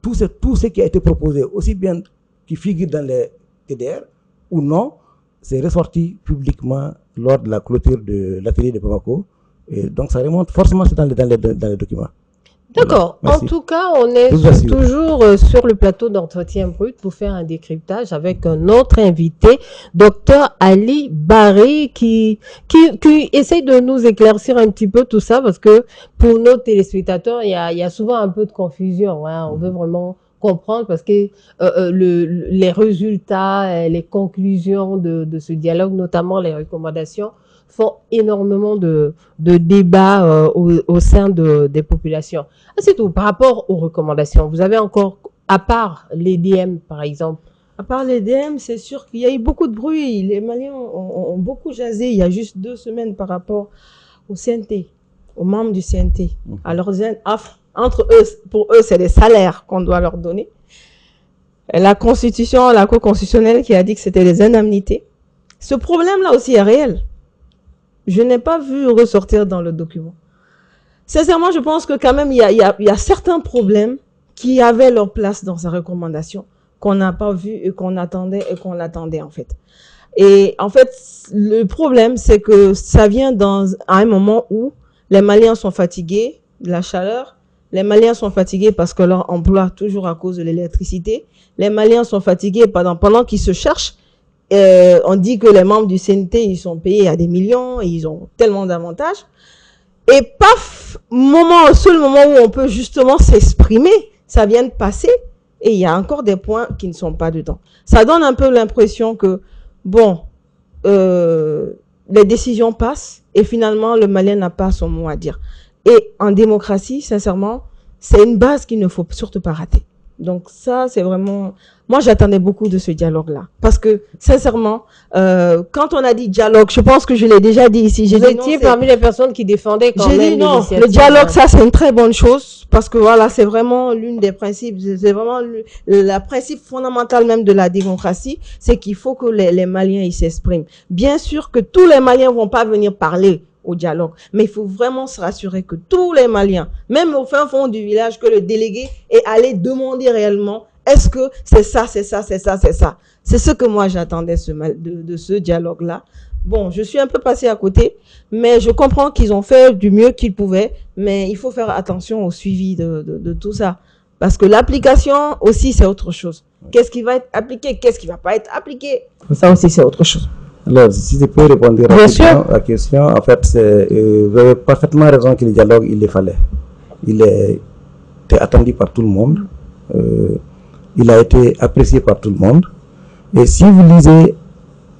tout ce qui a été proposé, aussi bien qui figure dans les TDR ou non, c'est ressorti publiquement lors de la clôture de l'atelier de Bamako. Et donc ça remonte forcément dans les documents. D'accord. Voilà. En tout cas, on est toujours sur le plateau d'entretien brut pour faire un décryptage avec un autre invité, Dr Ali Barry, qui essaye de nous éclaircir un petit peu tout ça parce que pour nos téléspectateurs, il y a souvent un peu de confusion. Hein. On veut vraiment comprendre parce que les résultats, les conclusions de ce dialogue, notamment les recommandations, font énormément de débats au sein des populations. Ah, c'est tout. Par rapport aux recommandations, vous avez encore, à part l'EDM par exemple? À part l'EDM, c'est sûr qu'il y a eu beaucoup de bruit. Les Maliens ont beaucoup jasé il y a juste 2 semaines par rapport au CNT, aux membres du CNT. Alors, entre eux, pour eux, c'est des salaires qu'on doit leur donner. Et la Constitution, la Cour constitutionnelle qui a dit que c'était des indemnités. Ce problème-là aussi est réel. Je n'ai pas vu ressortir dans le document. Sincèrement, je pense que quand même, il y a certains problèmes qui avaient leur place dans sa recommandation, qu'on n'a pas vu et qu'on attendait et qu'on l'attendait en fait. Et en fait, le problème, c'est que ça vient à un moment où les Maliens sont fatigués de la chaleur, les Maliens sont fatigués parce que leur emploi, toujours à cause de l'électricité, les Maliens sont fatigués pendant qu'ils se cherchent. On dit que les membres du CNT, ils sont payés à des millions et ils ont tellement d'avantages. Et paf, seul moment où on peut justement s'exprimer, ça vient de passer et il y a encore des points qui ne sont pas dedans. Ça donne un peu l'impression que, bon, les décisions passent et finalement le Malien n'a pas son mot à dire. Et en démocratie, sincèrement, c'est une base qu'il ne faut surtout pas rater. Donc ça, c'est vraiment... Moi, j'attendais beaucoup de ce dialogue-là. Parce que, sincèrement, quand on a dit dialogue, je pense que je l'ai déjà dit ici. Vous étiez parmi les personnes qui défendaient quand même l'initiative. J'ai dit non, le dialogue, ça, c'est une très bonne chose. Parce que voilà, c'est vraiment l'une des principes, c'est vraiment le principe fondamental même de la démocratie, c'est qu'il faut que les Maliens, ils s'expriment. Bien sûr que tous les Maliens vont pas venir parler au dialogue. Mais il faut vraiment se rassurer que tous les Maliens, même au fin fond du village, que le délégué est allé demander réellement, est-ce que c'est ça, c'est ça, c'est ça, c'est ça. C'est ce que moi j'attendais de ce dialogue-là. Bon, je suis un peu passée à côté, mais je comprends qu'ils ont fait du mieux qu'ils pouvaient, mais il faut faire attention au suivi de tout ça. Parce que l'application aussi, c'est autre chose. Qu'est-ce qui va être appliqué, qu'est-ce qui va pas être appliqué, ça aussi, c'est autre chose. Alors, si je peux répondre rapidement à la question, en fait, vous avez parfaitement raison que le dialogue, il le fallait. Il était attendu par tout le monde. Il a été apprécié par tout le monde. Et si vous lisez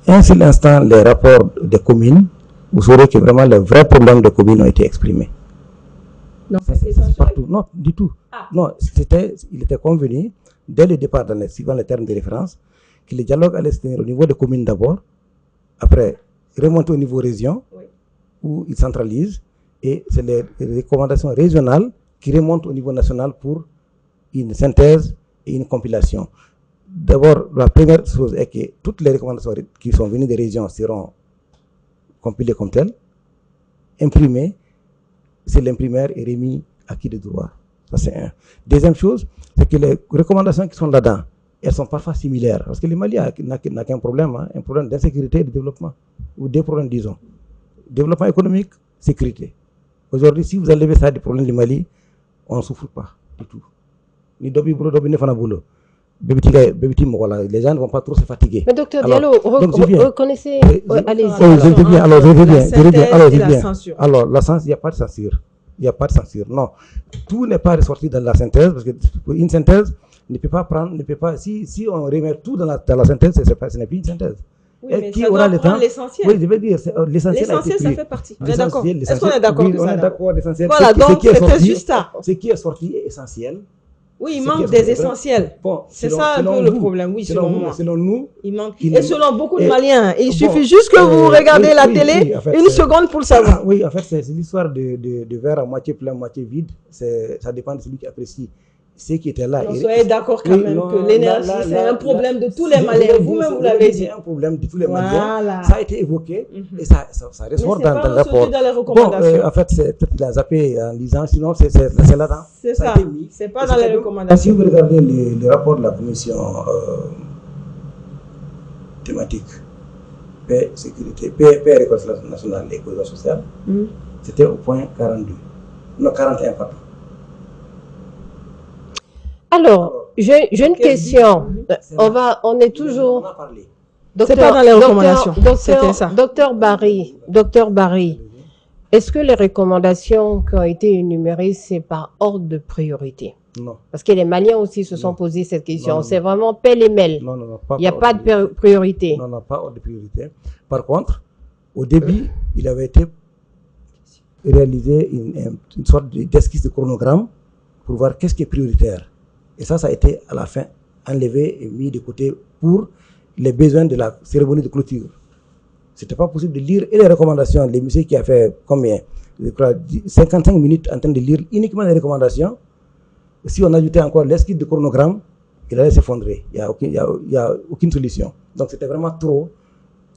un seul instant les rapports des communes, vous saurez que vraiment les vrais problèmes des communes ont été exprimés. Non, c'est partout. Non, du tout. Ah. Non, il était convenu, dès le départ, suivant les termes de référence, que le dialogue allait se tenir au niveau des communes d'abord, après remonter au niveau région, oui, où il centralise, Et c'est les recommandations régionales qui remontent au niveau national pour une synthèse et une compilation. D'abord, la première chose est que toutes les recommandations qui sont venues des régions seront compilées comme telles, imprimées, c'est l'imprimeur et remis à qui de droit. Ça, c'est un. Deuxième chose, c'est que les recommandations qui sont là-dedans, elles sont parfois similaires. Parce que le Mali n'a qu'un problème, hein, un problème d'insécurité et de développement. Ou des problèmes, disons. Développement économique, sécurité. Aujourd'hui, si vous enlevez ça des problèmes du Mali, on ne souffre pas du tout. Ni dobi bro dobi ne fana boulot. Les gens ne vont pas trop se fatiguer. Mais docteur Diallo, reconnaissez... Allez-y. Je viens. Alors, la censure, il n'y a pas de censure. Il n'y a pas de censure. Non. Tout n'est pas ressorti dans la synthèse, parce que une synthèse ne peut pas prendre, si on remet tout dans la synthèse, ce n'est plus une synthèse. Oui, mais qui aura le temps? L'essentiel. Oui, je veux dire, l'essentiel, ça fait partie. On est d'accord. Est-ce qu'on est d'accord? Oui, on est d'accord, l'essentiel. Voilà, donc c'était juste ça. Ce qui est sorti est essentiel. Oui, il manque des essentiels. Bon, c'est ça un peu le problème, oui, selon moi. Selon nous, il manque. Et selon beaucoup de Maliens, il suffit juste que vous regardez la télé une seconde pour le savoir. Oui, en fait, c'est l'histoire de verre à moitié plein, moitié vide. Ça dépend de celui qui apprécie. Ceux qui étaient là. Soyez d'accord quand même que l'énergie, c'est un problème de tous les Maliens. Vous-même, vous l'avez dit. C'est un problème de tous les Maliens. Ça a été évoqué et ça ressort dans le rapport. Dans les recommandations. En fait, peut-être qu'il a zappé en lisant, sinon c'est là-dedans. C'est ça. C'est pas dans les recommandations. Si vous regardez le rapport de la commission thématique paix, sécurité, paix, réconciliation nationale et cohésion sociale, c'était au point 42. Non, 41, pardon. Alors, j'ai une question. On est toujours... On a parlé. C'est pas dans les recommandations. Docteur Barry, est-ce que les recommandations qui ont été énumérées, c'est par ordre de priorité? Non. Parce que les Maliens aussi se sont posé cette question. C'est vraiment pêle-mêle. Non, il n'y a pas de priorité. Non, pas ordre de priorité. Par contre, au début, il avait été réalisé une sorte d'esquisse de chronogramme pour voir qu'est-ce qui est prioritaire. Et ça a été à la fin enlevé et mis de côté pour les besoins de la cérémonie de clôture. Ce n'était pas possible de lire et les recommandations. Le monsieur qui a fait combien? Je crois 55 minutes en train de lire uniquement les recommandations. Si on ajoutait encore l'esquisse de chronogramme, il allait s'effondrer. Il n'y a aucune solution. Donc c'était vraiment trop.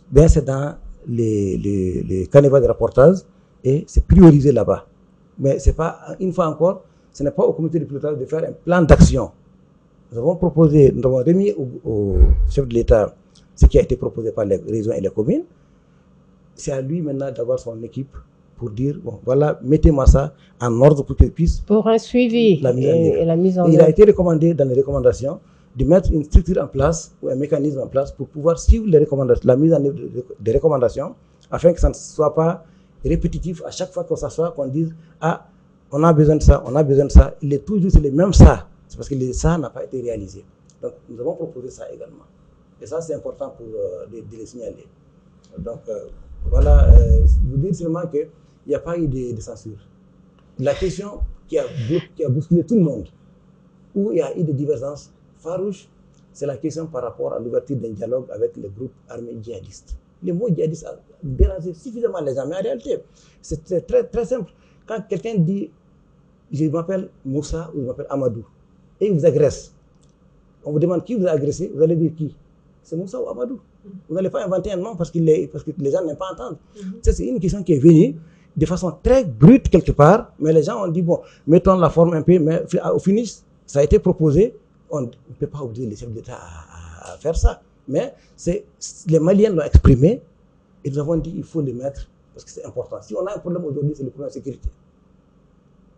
Bien, c'est dans les canevas de rapportage et c'est priorisé là-bas. Mais c'est pas, une fois encore, ce n'est pas au comité de pilotage de faire un plan d'action. Nous avons remis au chef de l'État ce qui a été proposé par les régions et les communes. C'est à lui maintenant d'avoir son équipe pour dire, bon, voilà, mettez-moi ça en ordre pour qu'il puisse... Pour un suivi et la mise en œuvre. Il a été recommandé dans les recommandations de mettre une structure en place ou un mécanisme en place pour pouvoir suivre les recommandations, la mise en œuvre des recommandations, afin que ça ne soit pas répétitif à chaque fois qu'on s'assoit, qu'on dise, ah, on a besoin de ça, on a besoin de ça. Il est toujours les mêmes ça. C'est parce que ça n'a pas été réalisé. Donc, nous avons proposé ça également. Et ça, c'est important pour de le signaler. Donc, voilà, vous dites seulement qu'il n'y a pas eu de censure. La question qui a bousculé tout le monde, où il y a eu des divergences farouches, c'est la question par rapport à l'ouverture d'un dialogue avec les groupes armés djihadistes. Le mot djihadiste a dérangé suffisamment les gens, mais en réalité, c'est très, très simple. Quand quelqu'un dit je m'appelle Moussa ou je m'appelle Amadou, et il vous agresse, on vous demande qui vous a agressé, vous allez dire qui? C'est Moussa ou Amadou. Vous n'allez pas inventer un nom parce que les gens n'aiment pas entendre. C'est une question qui est venue de façon très brute quelque part, mais les gens ont dit, bon, mettons la forme un peu, mais au finish, ça a été proposé, on ne peut pas obliger les chefs d'État à faire ça. Mais les Maliens l'ont exprimé, et nous avons dit, il faut le mettre, parce que c'est important. Si on a un problème aujourd'hui, c'est le problème de sécurité.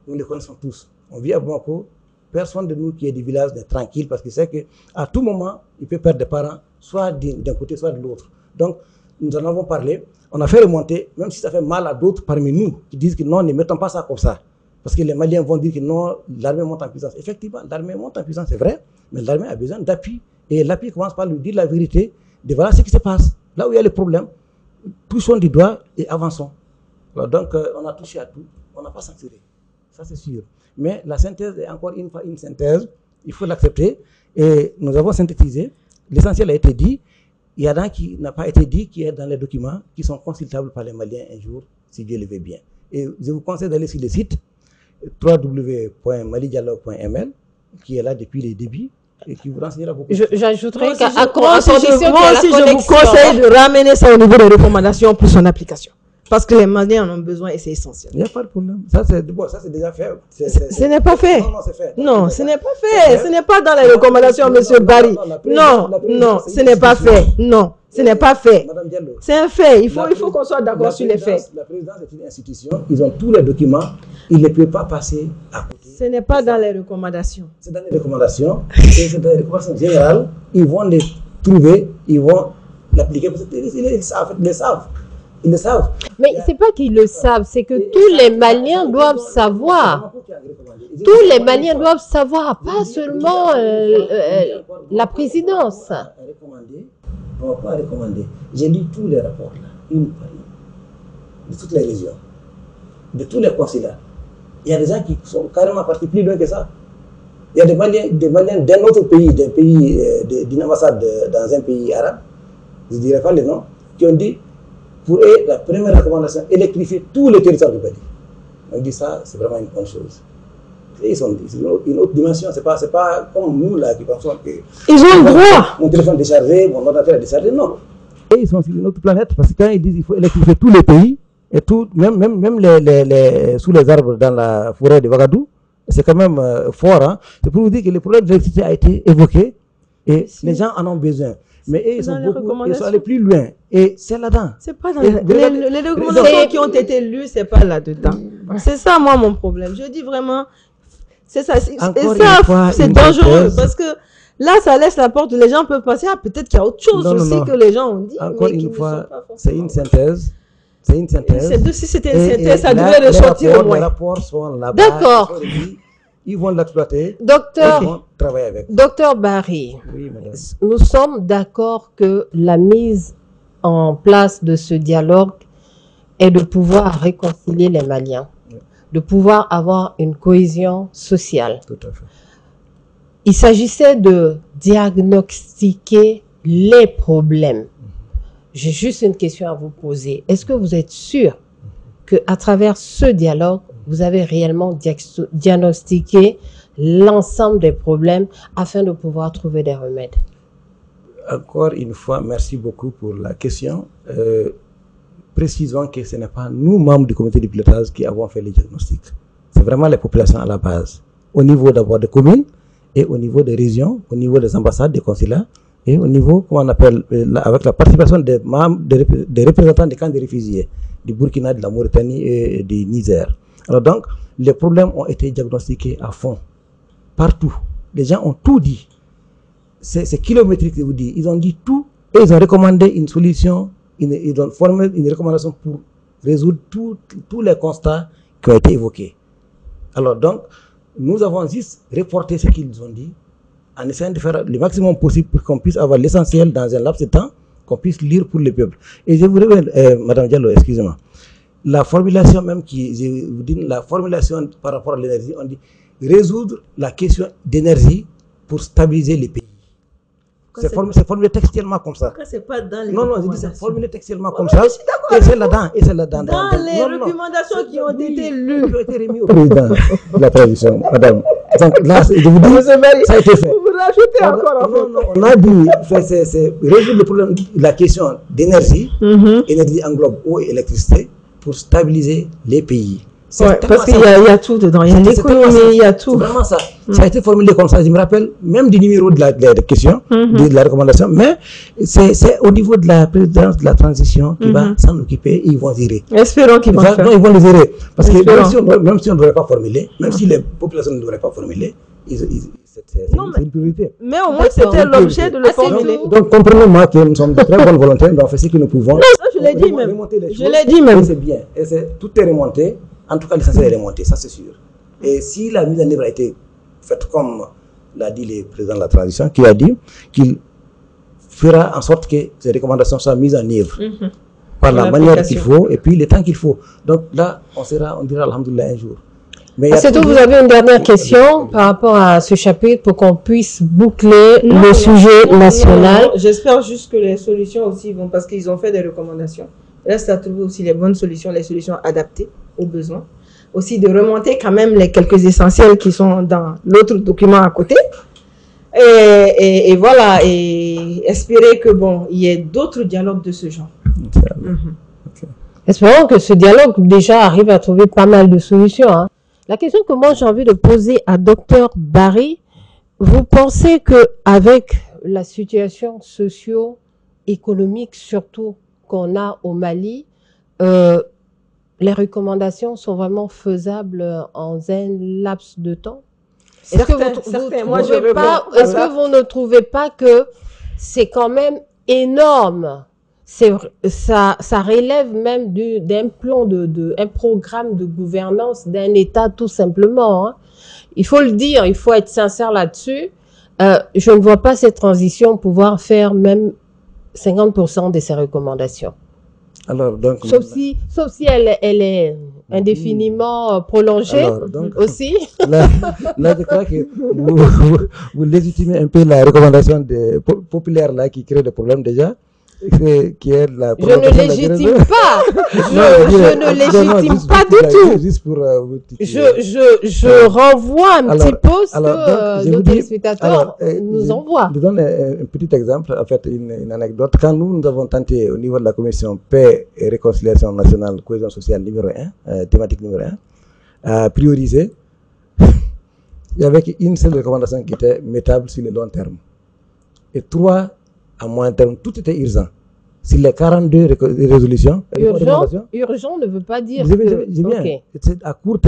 Nous les connaissons tous. On vit à Bamako, personne de nous qui est du village n'est tranquille parce qu'il sait qu'à tout moment, il peut perdre des parents, soit d'un côté, soit de l'autre. Donc, nous en avons parlé. On a fait remonter, même si ça fait mal à d'autres parmi nous, qui disent que non, ne mettons pas ça comme ça. Parce que les Maliens vont dire que non, l'armée monte en puissance. Effectivement, l'armée monte en puissance, c'est vrai, mais l'armée a besoin d'appui. Et l'appui commence par lui dire la vérité, de voilà ce qui se passe. Là où il y a le problème, touchons du doigt et avançons. Alors, donc, on a touché à tout, on n'a pas censuré. Ça, c'est sûr. Mais la synthèse est encore une fois une synthèse. Il faut l'accepter. Et nous avons synthétisé. L'essentiel a été dit. Il y en a qui n'a pas été dit, qui est dans les documents, qui sont consultables par les Maliens un jour, si Dieu le veut bien. Et je vous conseille d'aller sur le site www.malidialogue.ml qui est là depuis les débuts et qui vous renseignera beaucoup. J'ajouterais qu'à moi aussi, je vous conseille de ramener ça au niveau des recommandations pour son application. Parce que les Maliens en ont besoin et c'est essentiel. Il n'y a pas de problème. Ça, c'est déjà fait. Ce n'est pas fait. Non, c'est fait. Non, ce n'est pas fait. Ce n'est pas dans les recommandations, monsieur Barry. Non, ce n'est pas fait. Non, ce n'est pas fait. Madame Diallo. C'est un fait. Il faut qu'on soit d'accord sur les faits. La présidence est une institution. Ils ont tous les documents. Ils ne peuvent pas passer à côté. Ce n'est pas dans les recommandations. C'est dans les recommandations. C'est dans les recommandations générales. Ils vont les trouver. Ils vont l'appliquer. Ils savent. Ils le savent. Mais c'est pas qu'ils le savent, c'est que tous les Maliens doivent savoir. Tous les Maliens doivent savoir, pas seulement la présidence. On va pas recommander. J'ai lu tous les rapports là, une par une, de toutes les régions, de tous les consulats. Il y a des gens qui sont carrément partis plus loin que ça. Il y a des Maliens d'un autre pays, d'une ambassade dans un pays arabe, je ne dirais pas les noms, qui ont dit pour eux, la première recommandation, électrifier tous les territoires du pays. On dit ça, c'est vraiment une bonne chose. Et ils sont une autre dimension, c'est pas comme nous là qui pensons que. Ils ont le droit. Mon téléphone déchargé, mon ordinateur est déchargé, non. Et ils sont sur une autre planète parce que quand ils disent qu'il faut électrifier tous les pays, et tout, même sous les arbres dans la forêt de Ouagadougou, c'est quand même fort. Hein? C'est pour vous dire que le problème de l'électricité a été évoqué et les gens en ont besoin. Mais ils sont allés plus loin. Et c'est là-dedans. C'est pas dans les recommandations qui ont été lues, c'est pas là-dedans. C'est ça, moi, mon problème. Je dis vraiment, c'est ça. C'est dangereux parce que là, ça laisse la porte où les gens peuvent passer. Ah, peut-être qu'il y a autre chose aussi que les gens ont dit. Encore une fois, c'est une synthèse. C'est une synthèse. Si c'était une synthèse, ça devrait ressortir au moins. Les rapports sont là-bas. D'accord. Ils vont l'exploiter. Docteur, ils vont travailler avec. Docteur Barry, oui, madame. Nous sommes d'accord que la mise en place de ce dialogue est de pouvoir réconcilier les Maliens, de pouvoir avoir une cohésion sociale. Tout à fait. Il s'agissait de diagnostiquer les problèmes. J'ai juste une question à vous poser. Est-ce que vous êtes sûr qu'à travers ce dialogue, vous avez réellement diagnostiqué l'ensemble des problèmes afin de pouvoir trouver des remèdes? Encore une fois, merci beaucoup pour la question. Précisons que ce n'est pas nous, membres du comité de pilotage, qui avons fait les diagnostics. C'est vraiment les populations à la base. Au niveau d'abord des communes et au niveau des régions, au niveau des ambassades, des consulats et au niveau, comment on appelle, avec la participation des membres, des représentants des camps de réfugiés, du Burkina, de la Mauritanie et du Niger. Alors donc, les problèmes ont été diagnostiqués à fond, partout. Les gens ont tout dit. C'est kilométrique, je vous dis. Ils ont dit tout et ils ont recommandé une solution, ils ont formé une recommandation pour résoudre tous les constats qui ont été évoqués. Alors donc, nous avons juste reporté ce qu'ils ont dit en essayant de faire le maximum possible pour qu'on puisse avoir l'essentiel dans un laps de temps, qu'on puisse lire pour le peuple. Et je vous révèle, Madame Diallo, excusez-moi, la formulation même je vous dis, la formulation par rapport à l'énergie, on dit résoudre la question d'énergie pour stabiliser les pays. C'est formulé textuellement comme ça. C'est pas dans les non, je dis c'est formulé textuellement comme ça. Et c'est là-dedans. Dans les recommandations qui ont été lues. Qui ont été remis au président de la transition, madame. Donc là, je vous dis, ça a été fait. Vous rajoutez encore. Non, on a dit, c'est résoudre le problème, la question d'énergie. Énergie englobe eau et électricité pour stabiliser les pays. Ouais, parce qu'il y a tout dedans, il y a l'économie, il y a tout. C'est vraiment ça. Ça a été formulé comme ça, je me rappelle même du numéro de la question, de la recommandation, mais c'est au niveau de la présidence de la transition qui va s'en occuper et ils vont gérer. Espérons qu'ils vont faire. Non, ils vont le gérer. Parce que même si on ne devrait pas formuler, même si les populations ne devraient pas formuler, c'est une priorité. Mais au moins, c'était l'objet de le formuler. Donc, comprenez-moi que nous sommes de très bonne volonté, nous avons fait ce que nous pouvons. Non, je l'ai dit même. Je l'ai dit même. C'est bien. Et tout est remonté. En tout cas, l'essentiel est remonté, ça c'est sûr. Et si la mise en œuvre a été faite comme l'a dit le président de la transition, qui a dit qu'il fera en sorte que ces recommandations soient mises en œuvre par la manière qu'il faut et puis le temps qu'il faut. Donc là, on dira alhamdoulilah un jour. C'est tout, vous avez une dernière question par rapport à ce chapitre pour qu'on puisse boucler le sujet national. J'espère juste que les solutions aussi vont, parce qu'ils ont fait des recommandations. Reste à trouver aussi les bonnes solutions, les solutions adaptées aux besoins. Aussi de remonter quand même les quelques essentiels qui sont dans l'autre document à côté. Et voilà, et espérer que bon, il y ait d'autres dialogues de ce genre. Okay. Espérons que ce dialogue déjà arrive à trouver pas mal de solutions. Hein. La question que moi j'ai envie de poser à Dr Barry, vous pensez que avec la situation socio-économique surtout qu'on a au Mali, les recommandations sont vraiment faisables en un laps de temps? Est-ce que vous ne trouvez pas que c'est quand même énorme? Ça relève même d'un plan un programme de gouvernance d'un État tout simplement. Hein. Il faut le dire, il faut être sincère là-dessus. Je ne vois pas cette transition pouvoir faire même 50% de ces recommandations. Alors, donc, sauf si elle est indéfiniment prolongée. Alors, donc, aussi. Là, je crois que vous légitimez un peu la recommandation populaire là, qui crée des problèmes déjà. Qui est la je ne légitime pas. Je ne légitime pas du tout. Juste pour, je renvoie un petit peu ce que nos téléspectateurs nous envoient. Je donne un petit exemple, en fait, une anecdote. Quand nous avons tenté au niveau de la commission paix et réconciliation nationale, cohésion sociale numéro 1, thématique numéro 1, à prioriser, il y avait une seule recommandation qui était mettable sur le long terme. Et 3 à moyen terme, tout était urgent. Sur les 42 résolutions, urgent ne veut pas dire okay. À court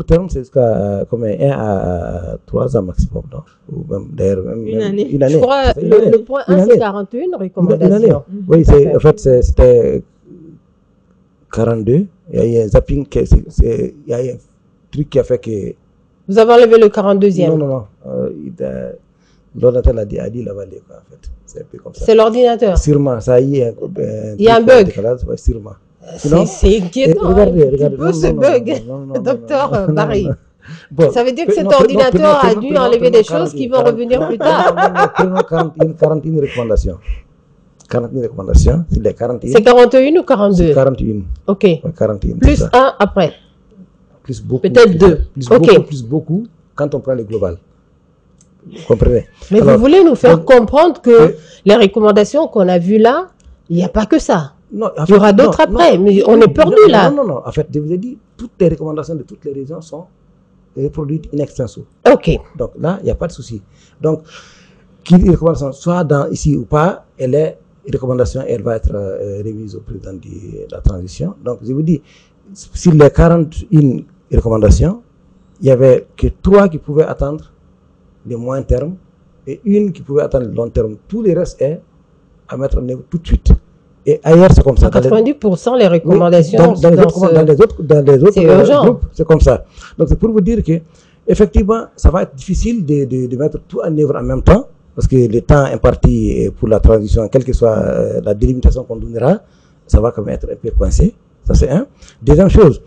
terme, c'est jusqu'à 1 à 3 ans maximum, non? Ou même d'ailleurs une année. Je crois le point 1 c'est 41 recommandations. Oui, en fait c'était 42. Il y a eu un zapping, il y a eu un truc qui a fait que. Vous avez enlevé le 42e? Non. L'ordinateur a dit la vallée, en fait. C'est un peu comme ça. C'est l'ordinateur? Sûrement, ça y est. Il y a un bug? Ouais, sûrement. C'est inquiétant. Regardez. Ce bug, docteur Barry. Bon, ça veut dire que cet ordinateur a dû enlever des choses qui vont revenir plus tard. Prenons 41 recommandations. 41 recommandations, c'est les 41. C'est 41 ou 42? C'est 41. Ok. Ouais, 41, plus 1 après? Plus beaucoup. Peut-être 2. Plus beaucoup quand on prend le global. Vous comprenez? Mais alors, vous voulez nous faire comprendre que les recommandations qu'on a vues là, il n'y a pas que ça. Non, il y aura d'autres après, mais on est perdu là. Non. En fait, je vous ai dit, toutes les recommandations de toutes les régions sont reproduites in extenso. Ok. Donc là, il n'y a pas de souci. Donc, qu'une recommandation soit ici ou pas, elle va être remise au président de la transition. Donc, je vous dis, sur les 41 recommandations, il n'y avait que 3 qui pouvaient attendre le moyen terme et une qui pouvait attendre le long terme. Tout le reste est à mettre en œuvre tout de suite. Et ailleurs, c'est comme ça. 90% les recommandations dans les autres groupes, c'est comme ça. Donc, c'est pour vous dire que effectivement, ça va être difficile de mettre tout en œuvre en même temps, parce que le temps imparti pour la transition, quelle que soit la délimitation qu'on donnera, ça va quand même être un peu coincé. Ça, c'est un. Deuxième chose,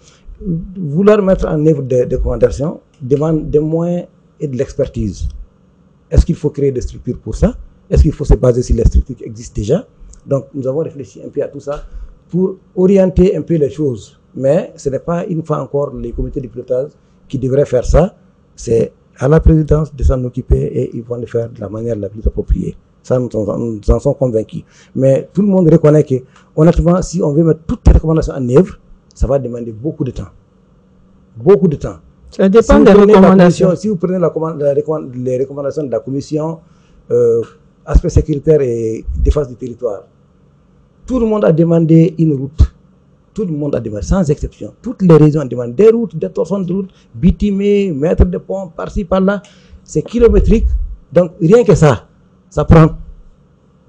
vouloir mettre en œuvre des recommandations demande des moyens et de l'expertise. Est-ce qu'il faut créer des structures pour ça? Est-ce qu'il faut se baser sur les structures qui existent déjà? Donc, nous avons réfléchi un peu à tout ça pour orienter un peu les choses. Mais ce n'est pas une fois encore les comités de pilotage qui devraient faire ça. C'est à la présidence de s'en occuper et ils vont le faire de la manière la plus appropriée. Ça, nous en sommes convaincus. Mais tout le monde reconnaît que, honnêtement, si on veut mettre toutes les recommandations en œuvre, ça va demander beaucoup de temps. Beaucoup de temps. Ça dépend des recommandations. Si vous prenez les recommandations de la commission aspect sécuritaire et défense du territoire, tout le monde a demandé une route. Tout le monde a demandé, sans exception. Toutes les régions ont demandé des routes, des torsions de routes, bitumées, mettre des ponts par-ci, par-là. C'est kilométrique. Donc, rien que ça prend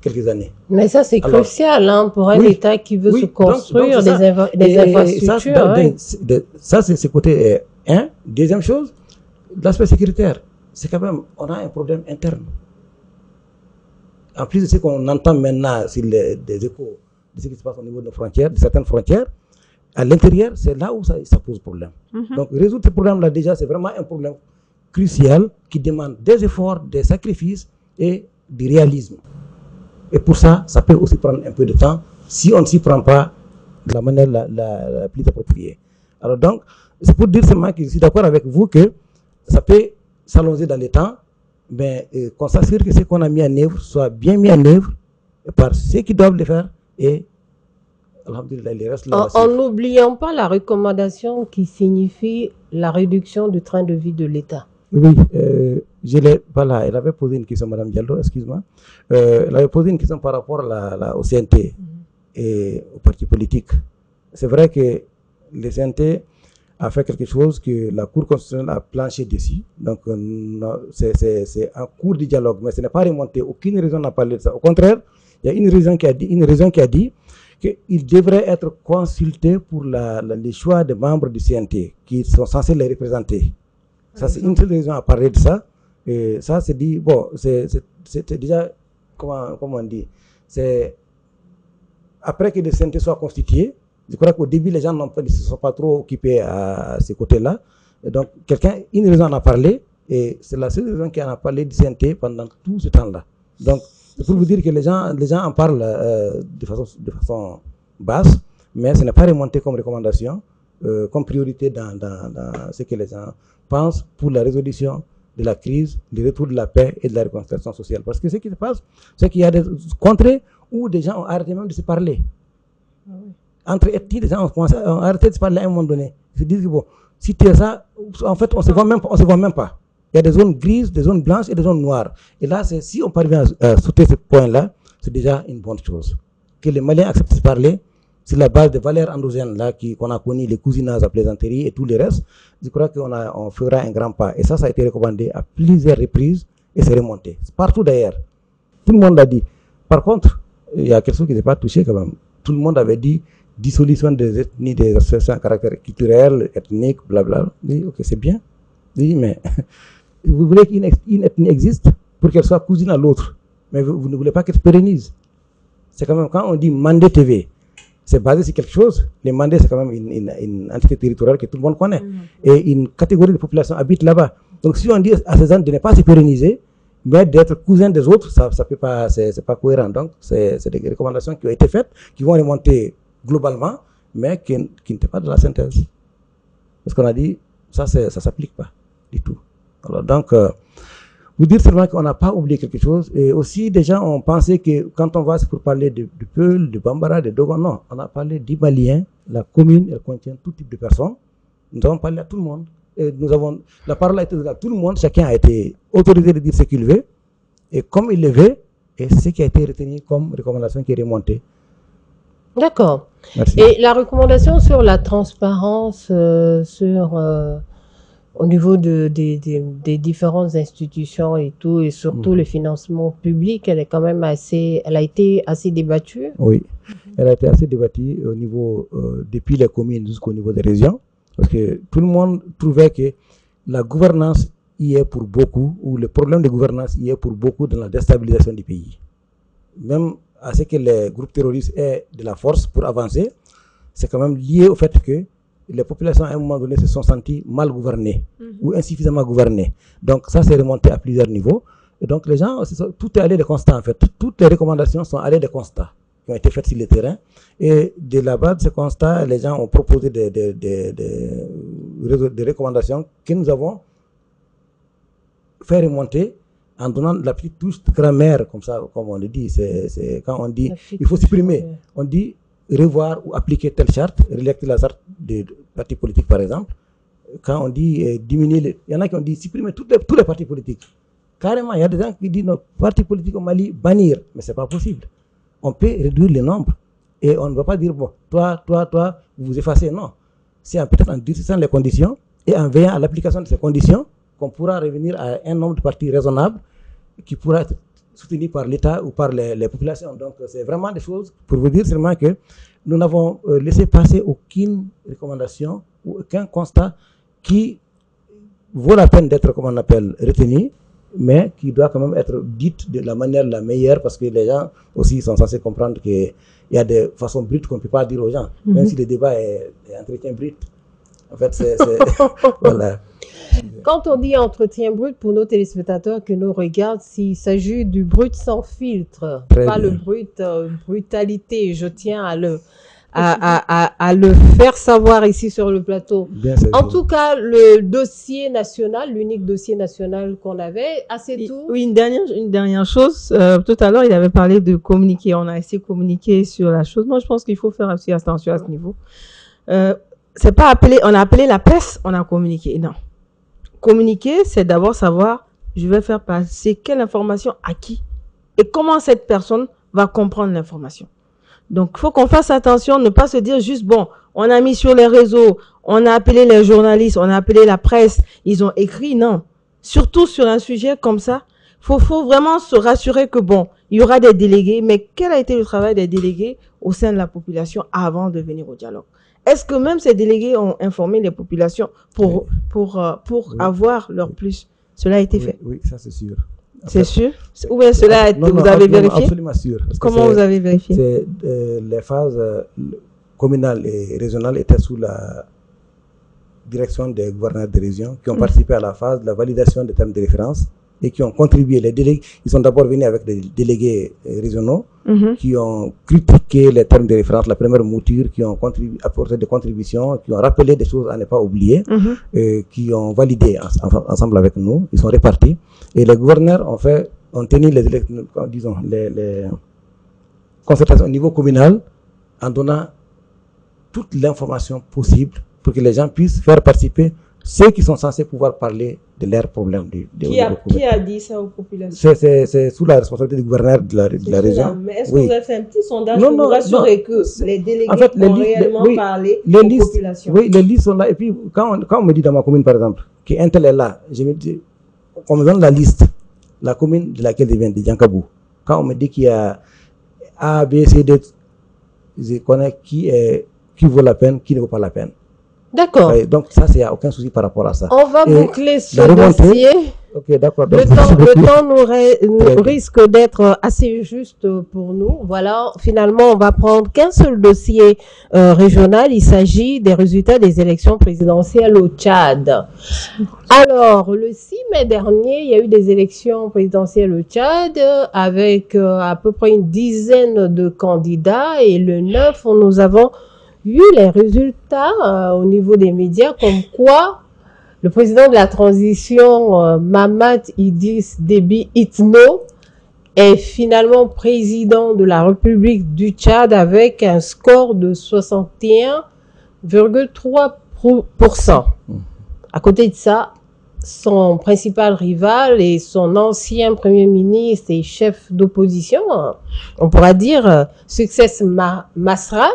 quelques années. Mais ça, c'est crucial pour un État qui veut se construire des infrastructures. Ça, c'est ce côté 1. Deuxième chose, l'aspect sécuritaire. C'est quand même, on a un problème interne. En plus de ce qu'on entend maintenant sur des échos de ce qui se passe au niveau de nos frontières, de certaines frontières, à l'intérieur, c'est là où ça pose problème. Donc, résoudre ce problème-là, déjà, c'est vraiment un problème crucial qui demande des efforts, des sacrifices et du réalisme. Et pour ça, ça peut aussi prendre un peu de temps si on ne s'y prend pas de la manière la plus appropriée. Alors donc, c'est pour dire seulement que je suis d'accord avec vous que ça peut s'allonger dans le temps, mais qu'on s'assure que ce qu'on a mis en œuvre soit bien mis en œuvre par ceux qui doivent le faire et alhamdoulilah, il reste là. En n'oubliant pas la recommandation qui signifie la réduction du train de vie de l'État. Oui, je l'ai, voilà, elle avait posé une question, Madame Diallo, excuse-moi. Elle avait posé une question par rapport au CNT et aux partis politiques. C'est vrai que le CNT a fait quelque chose que la Cour constitutionnelle a planché dessus. Donc, c'est un cours de dialogue, mais ce n'est pas remonté. Aucune raison n'a parlé de ça. Au contraire, il y a une raison qui a dit qu'il devrait être consulté pour les choix des membres du CNT qui sont censés les représenter. Ça, c'est une seule raison à parler de ça. Et ça, c'est dit, bon, c'est déjà, comment on dit, c'est après que le CNT soit constitué. Je crois qu'au début, les gens ne se sont pas trop occupés à ces côtés-là. Et donc, une raison en a parlé, et c'est la seule raison qui en a parlé du CNT pendant tout ce temps-là. Donc, c'est pour vous dire que les gens en parlent de façon basse, mais ce n'est pas remonté comme recommandation, comme priorité dans ce que les gens pensent pour la résolution de la crise, le retour de la paix et de la réconciliation sociale. Parce que ce qui se passe, c'est qu'il y a des contrées où des gens ont arrêté même de se parler. Ah oui. Entre ethnies, les gens ont arrêté de se parler à un moment donné. Ils se disent que bon, si tu es ça, en fait, on ne se voit même pas. Il y a des zones grises, des zones blanches et des zones noires. Et là, si on parvient à sauter ce point-là, c'est déjà une bonne chose. Que les Maliens acceptent de se parler, c'est la base des valeurs endogènes là qu'on a connues, les cousinage à plaisanterie et tout le reste. Je crois qu'on fera un grand pas. Et ça a été recommandé à plusieurs reprises et c'est remonté. Partout d'ailleurs. Tout le monde l'a dit. Par contre, il y a quelque chose qui n'est pas touché quand même. Tout le monde avait dit dissolution des ethnies, des associations à caractère culturel, ethnique, blablabla. Oui, ok, c'est bien. Oui, mais vous voulez qu'une ethnie existe pour qu'elle soit cousine à l'autre. Mais vous ne voulez pas qu'elle se pérennise. C'est quand même, quand on dit Mandé TV, c'est basé sur quelque chose. Les Mandés, c'est quand même une entité territoriale que tout le monde connaît. Et une catégorie de population habite là-bas. Donc si on dit à ces gens de ne pas se pérenniser, mais d'être cousin des autres, ça peut pas, c'est pas cohérent. Donc c'est des recommandations qui ont été faites, qui vont remonter globalement, mais qui n'étaient pas de la synthèse. Parce qu'on a dit, ça ne s'applique pas du tout. Alors donc, vous dire seulement qu'on n'a pas oublié quelque chose. Et aussi, des gens ont pensé que quand on va, c'est pour parler du Peul, du Bambara, de Dogon. Non, on a parlé du Malien. La commune, elle contient tout type de personnes. Nous avons parlé à tout le monde. Et la parole a été donnée à tout le monde. Chacun a été autorisé de dire ce qu'il veut. Et comme il le veut, et ce qui a été retenu comme recommandation qui est remontée. D'accord. Merci. Et la recommandation sur la transparence, au niveau des différentes institutions et tout, et surtout le financement public, elle a été assez débattue. Oui, elle a été assez débattue au niveau, depuis les communes jusqu'au niveau des régions, parce que tout le monde trouvait que la gouvernance y est pour beaucoup, ou le problème de gouvernance y est pour beaucoup dans la déstabilisation du pays. Même à ce que les groupes terroristes aient de la force pour avancer, c'est quand même lié au fait que les populations à un moment donné se sont senties mal gouvernées ou insuffisamment gouvernées. Donc ça s'est remonté à plusieurs niveaux. Et donc les gens, tout est allé de constat en fait. Toutes les recommandations sont allées de constats qui ont été faites sur le terrain. Et de la base de ce constat, les gens ont proposé des recommandations que nous avons fait remonter en donnant la petite touche de grammaire, comme ça, comme on le dit. C'est quand on dit il faut supprimer, on dit revoir ou appliquer telle charte, réélecter la charte de partis politiques par exemple. Quand on dit diminuer, il y en a qui ont dit supprimer tous les partis politiques. Carrément, il y a des gens qui disent nos partis politiques au Mali bannir, mais ce n'est pas possible. On peut réduire le nombre et on ne va pas dire bon, toi, vous effacez. Non, c'est peut-être en durcissant les conditions et en veillant à l'application de ces conditions qu'on pourra revenir à un nombre de partis raisonnable qui pourra être soutenu par l'État ou par les populations. Donc, c'est vraiment des choses pour vous dire seulement que nous n'avons laissé passer aucune recommandation ou aucun constat qui vaut la peine d'être, comme on appelle, retenu, mais qui doit quand même être dite de la manière la meilleure parce que les gens aussi sont censés comprendre qu'il y a des façons brutes qu'on ne peut pas dire aux gens, même si le débat est entretien brut. En fait, c'est voilà. Quand on dit entretien brut, pour nos téléspectateurs que nous regardent, s'il s'agit du brut sans filtre, pas le brut brutalité, je tiens à le faire savoir ici sur le plateau. En tout cas, le dossier national, l'unique dossier national qu'on avait, c'est tout. Oui, une dernière chose. Tout à l'heure, il avait parlé de communiquer. On a essayé de communiquer sur la chose. Moi, je pense qu'il faut faire aussi attention à ce niveau. C'est pas appelé, on a appelé la presse, on a communiqué. Non. Communiquer, c'est d'abord savoir, je vais faire passer quelle information à qui et comment cette personne va comprendre l'information. Donc, il faut qu'on fasse attention, ne pas se dire juste, bon, on a mis sur les réseaux, on a appelé les journalistes, on a appelé la presse, ils ont écrit. Non. Surtout sur un sujet comme ça, faut vraiment se rassurer que, bon, il y aura des délégués, mais quel a été le travail des délégués au sein de la population avant de venir au dialogue? Est-ce que même ces délégués ont informé les populations pour avoir leur plus? Cela a été fait? Oui, ça c'est sûr. C'est sûr? Ou bien cela a été, vous avez vérifié? Absolument sûr. Comment vous avez vérifié? Les phases communales et régionales étaient sous la direction des gouverneurs de région qui ont participé à la phase de la validation des termes de référence et qui ont contribué. Les délégués, ils sont d'abord venus avec des délégués régionaux qui ont critiqué les termes de référence, la première mouture, qui ont apporté des contributions, qui ont rappelé des choses à ne pas oublier, qui ont validé ensemble avec nous. Ils sont répartis. Et les gouverneurs ont tenu les concertations au niveau communal en donnant toute l'information possible pour que les gens puissent faire participer ceux qui sont censés pouvoir parler de leurs problèmes. Qui a dit ça aux populations? C'est sous la responsabilité du gouverneur de la région. Mais est-ce que vous avez fait un petit sondage pour vous rassurer que les délégués ont réellement parlé aux populations? Oui, les listes sont là. Et puis, quand on me dit dans ma commune, par exemple, qu'un tel est là, je me dis, on me donne la liste, la commune de laquelle je viens, de Djankabou. Quand on me dit qu'il y a A, B, C, D, je connais qui vaut la peine, qui ne vaut pas la peine. D'accord. Donc ça, il n'y a aucun souci par rapport à ça. On va boucler ce dossier. Ok, d'accord. Le temps nous risque d'être assez juste pour nous. Voilà, finalement, on va prendre qu'un seul dossier régional. Il s'agit des résultats des élections présidentielles au Tchad. Alors, le 6 mai dernier, il y a eu des élections présidentielles au Tchad avec à peu près une dizaine de candidats. Et le 9, nous avons eu les résultats au niveau des médias comme quoi le président de la transition, Mahamat Idriss Déby Itno, est finalement président de la République du Tchad avec un score de 61,3%. À côté de ça, son principal rival et son ancien premier ministre et chef d'opposition, on pourra dire Success Masra,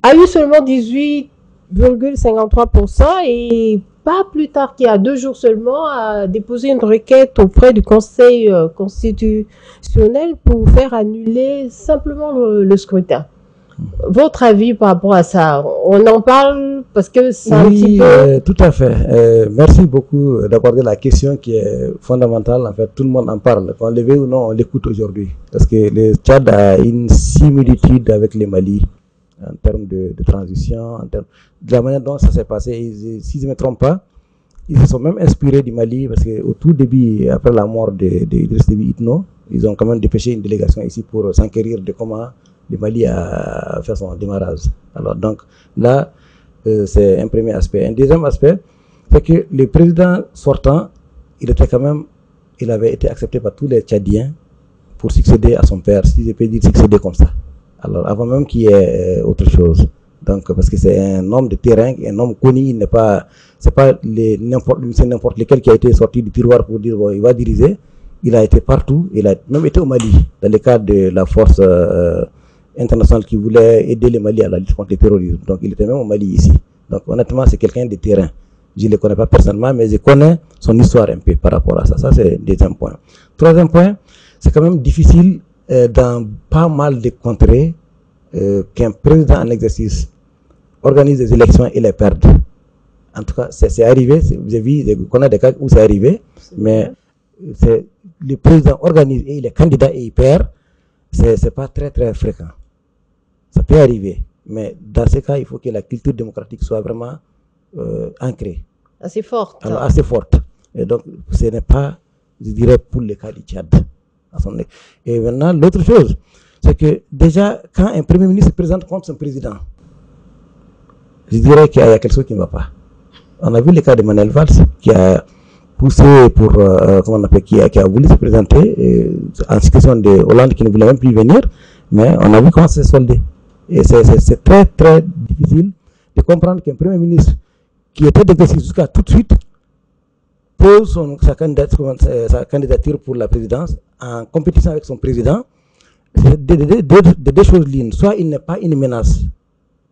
a eu seulement 18,53% et pas plus tard qu'il y a 2 jours seulement a déposé une requête auprès du Conseil constitutionnel pour faire annuler simplement le scrutin. Votre avis par rapport à ça? On en parle parce que c'est un petit peu... Tout à fait. Merci beaucoup d'aborder la question qui est fondamentale. En fait, tout le monde en parle. Qu'on le veuille ou non, on l'écoute aujourd'hui. Parce que le Tchad a une similitude avec le Mali en termes de transition, en termes de la manière dont ça s'est passé. Et, si je ne me trompe pas, ils se sont même inspirés du Mali parce qu'au tout début, après la mort d'Idriss Déby Itno, ils ont quand même dépêché une délégation ici pour s'enquérir de comment le Mali a fait son démarrage. Alors donc là, c'est un premier aspect. Un deuxième aspect, c'est que le président sortant, il avait été accepté par tous les Tchadiens pour succéder à son père, si je peux dire succéder comme ça. Alors, avant même qu'il y ait autre chose. Donc, parce que c'est un homme de terrain, un homme connu, c'est pas n'importe lequel qui a été sorti du tiroir pour dire, bon, il va diriger. Il a été partout. Il a même été au Mali, dans le cadre de la force internationale qui voulait aider le Mali à la lutte contre le terrorisme. Donc, il était même au Mali ici. Donc, honnêtement, c'est quelqu'un de terrain. Je ne le connais pas personnellement, mais je connais son histoire un peu par rapport à ça. Ça, c'est le deuxième point. Troisième point, c'est quand même difficile dans pas mal de contrées qu'un président en exercice organise des élections et les perde. En tout cas, c'est arrivé. Vous avez vu, je connais des cas où c'est arrivé, mais le président organise et il est candidat et il perd. C'est pas très très fréquent. Ça peut arriver, mais dans ce cas, il faut que la culture démocratique soit vraiment ancrée. Assez forte. Alors, assez forte. Et donc, ce n'est pas, je dirais, pour le cas du Tchad. Et maintenant, l'autre chose, c'est que déjà, quand un Premier ministre se présente contre son président, je dirais qu'il y a quelque chose qui ne va pas. On a vu le cas de Manuel Valls qui a poussé pour, comment on appelle, qui a voulu se présenter en situation de Hollande qui ne voulait même plus venir, mais on a vu comment c'est soldé. Et c'est très très difficile de comprendre qu'un Premier ministre qui était d'exercice jusqu'à tout de suite pose sa candidature pour la présidence en compétition avec son président. C'est deux choses l'une. Soit il n'est pas une menace,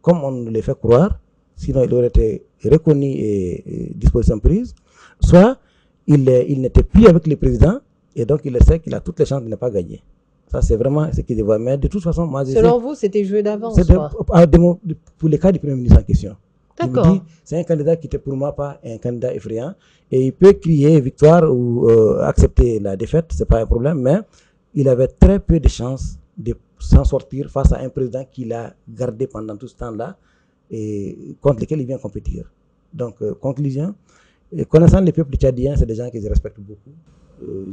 comme on nous le fait croire, sinon il aurait été reconnu et disposition prise, soit il n'était plus avec le président et donc il sait qu'il a toutes les chances de ne pas gagner. Ça, c'est vraiment ce que je vois. Mais de toute façon, moi, selon vous, c'était joué d'avance? Pour le cas du Premier ministre en question. D'accord. C'est un candidat qui n'était pour moi pas un candidat effrayant. Et il peut crier victoire ou accepter la défaite, ce n'est pas un problème. Mais il avait très peu de chances de s'en sortir face à un président qu'il a gardé pendant tout ce temps-là et contre lequel il vient compétir. Donc, conclusion, connaissant les peuples tchadiens, c'est des gens que je respecte beaucoup.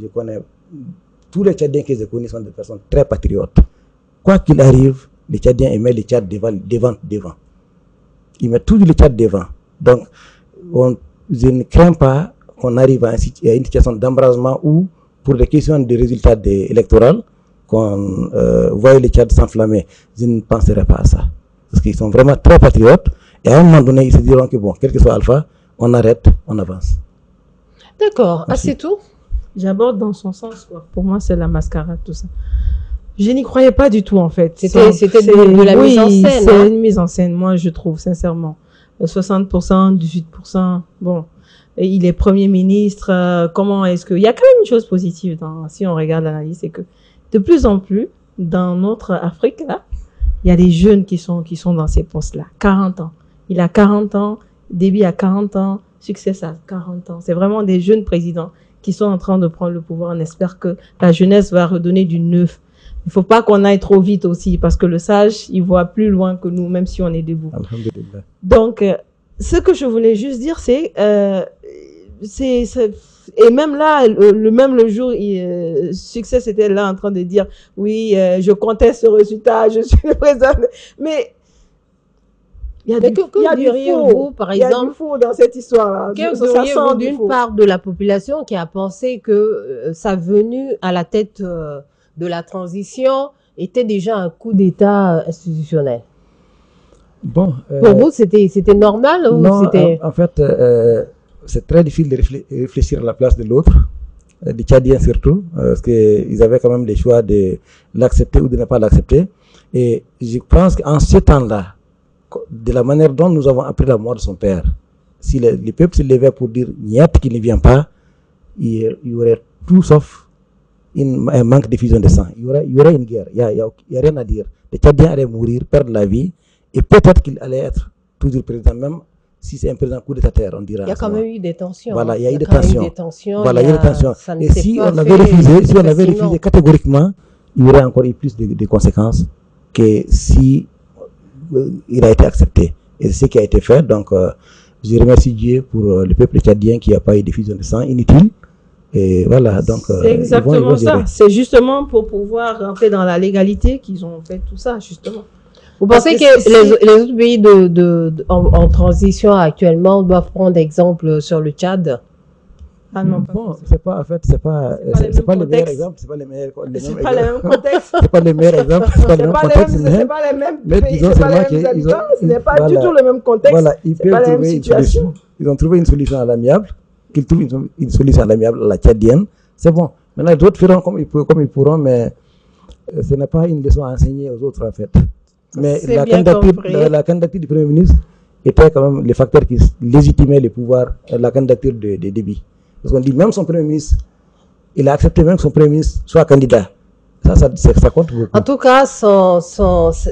Je connais tous les Tchadiens que je connais sont des personnes très patriotes. Quoi qu'il arrive, les Tchadiens aimaient le Tchad devant. Ils mettent toujours le Tchad devant. Donc, je ne crains pas qu'on arrive à une situation d'embrasement où, pour des questions de résultats électoraux, qu'on voit le Tchad s'enflammer. Je ne penserai pas à ça. Parce qu'ils sont vraiment très patriotes. Et à un moment donné, ils se diront que bon, quel que soit Alpha, on arrête, on avance. D'accord. Ah, c'est tout? J'aborde dans son sens, quoi. Pour moi, c'est la mascarade, tout ça. Je n'y croyais pas du tout, en fait. C'était de la mise en scène. C'est une mise en scène, moi, je trouve, sincèrement. 60%, 18%, bon. Et il est Premier ministre, comment est-ce que... Il y a quand même une chose positive, si on regarde l'analyse, c'est que de plus en plus, dans notre Afrique, là, il y a des jeunes qui sont dans ces postes-là. 40 ans. Il a 40 ans, Déby a 40 ans, Succès a 40 ans. C'est vraiment des jeunes présidents qui sont en train de prendre le pouvoir. On espère que la jeunesse va redonner du neuf. Il ne faut pas qu'on aille trop vite aussi, parce que le sage, il voit plus loin que nous, même si on est debout. Donc, ce que je voulais juste dire, c'est et même là, le jour, Succès était là en train de dire, oui, je conteste ce résultat, je suis le président. Mais il y a du faux, par exemple, il y a du faux dans cette histoire-là. Que d'une part de la population qui a pensé que sa venue à la tête de la transition était déjà un coup d'État institutionnel? Bon, pour vous, c'était normal ou non, c'était... en fait, c'est très difficile de réfléchir à la place de l'autre, des Tchadiens surtout, parce qu'ils avaient quand même le choix de l'accepter ou de ne pas l'accepter. Et je pense qu'en ce temps-là, de la manière dont nous avons appris la mort de son père, si le peuple se levait pour dire niet qui ne vient pas, il y aurait tout sauf un manque de fusion de sang. Il y aurait une guerre. Il n'y a rien à dire. Les Tchadiens allaient mourir, perdre la vie, et peut-être qu'il allait être toujours président, même si c'est un président coup d'état terre, on dira. Il y a quand même eu des tensions. Voilà, il y a eu des tensions. Voilà, il y a eu des tensions. Et si on avait refusé catégoriquement, il y aurait encore eu plus de conséquences que si il a été accepté. Et c'est ce qui a été fait. Donc, je remercie Dieu pour le peuple tchadien qui n'a pas eu de fusion de sang inutile. Et voilà, donc... C'est exactement ça. C'est justement pour pouvoir rentrer dans la légalité qu'ils ont fait tout ça, justement. Vous pensez que les autres pays en transition actuellement doivent prendre exemple sur le Tchad? Ah non, bon, c'est pas le meilleur exemple, c'est pas le meilleur c'est pas le même contexte. C'est pas le meilleur exemple, c'est pas le même contexte, c'est pas les mêmes mais pays, c'est pas les mêmes habitants, ce n'est pas du tout le même contexte. Voilà, ils peuvent trouver une solution. Ils ont trouvé une solution à l'amiable, qu'ils trouvent une solution à l'amiable à la tchadienne, c'est bon. Maintenant, les autres feront comme ils pourront, mais ce n'est pas une leçon à enseigner aux autres en fait. Mais la candidature du Premier ministre était quand même le facteur qui légitimait le pouvoir, la candidature de Déby. Parce qu'on dit même son Premier ministre, il a accepté même que son Premier ministre soit candidat. Ça compte beaucoup. En tout cas, ça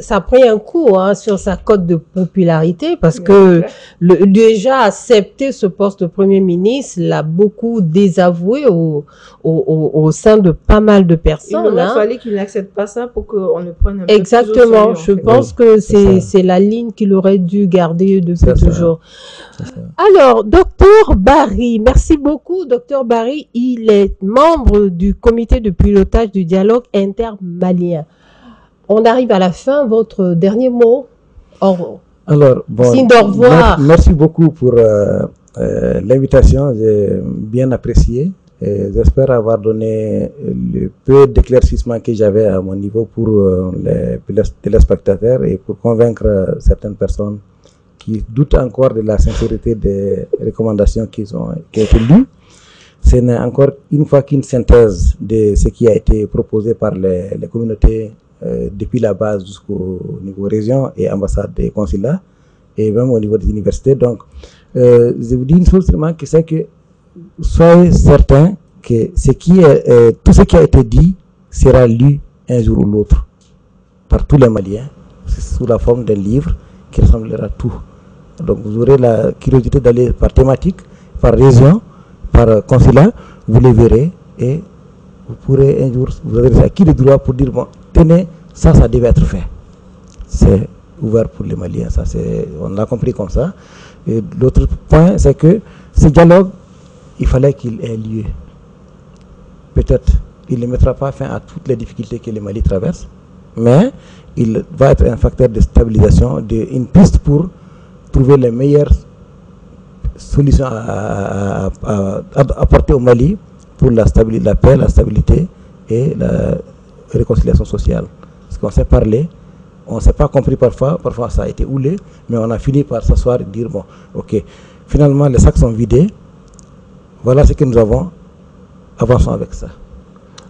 a pris un coup sur sa cote de popularité parce que déjà accepter ce poste de Premier ministre l'a beaucoup désavoué au sein de pas mal de personnes. Il aurait fallu qu'il n'accepte pas ça pour qu'on le prenne un peu exactement. Plus au sérieux, je pense que c'est la ligne qu'il aurait dû garder depuis toujours. Alors, Docteur Barry, merci beaucoup. Docteur Barry, il est membre du comité de pilotage du dialogue intermalien. on arrive à la fin. Votre dernier mot? Alors, bon, signe d'au revoir. Merci beaucoup pour l'invitation. J'ai bien apprécié. J'espère avoir donné le peu d'éclaircissement que j'avais à mon niveau pour les téléspectateurs et pour convaincre certaines personnes qui doutent encore de la sincérité des recommandations qui ont été lues. Ce n'est encore une fois qu'une synthèse de ce qui a été proposé par les communautés depuis la base jusqu'au niveau région et ambassade et consulat et même au niveau des universités. Donc, je vous dis une chose seulement, que c'est que soyez certains que tout ce qui a été dit sera lu un jour ou l'autre par tous les Maliens sous la forme d'un livre qui ressemblera à tout. Donc vous aurez la curiosité d'aller par thématique, par région, par consulat, vous les verrez et vous pourrez un jour vous adresser à qui le droit pour dire bon, tenez, ça devait être fait. C'est ouvert pour les Maliens, on l'a compris comme ça. Et l'autre point, c'est que ce dialogue, il fallait qu'il ait lieu. Peut-être il ne mettra pas fin à toutes les difficultés que le Mali traverse, mais il va être un facteur de stabilisation, une piste pour trouver les meilleures solutions à apporter au Mali pour la paix, la stabilité et la réconciliation sociale. Parce qu'on s'est parlé, on ne s'est pas compris parfois ça a été houlé, mais on a fini par s'asseoir et dire bon, ok, finalement les sacs sont vidés, voilà ce que nous avons, avançons avec ça.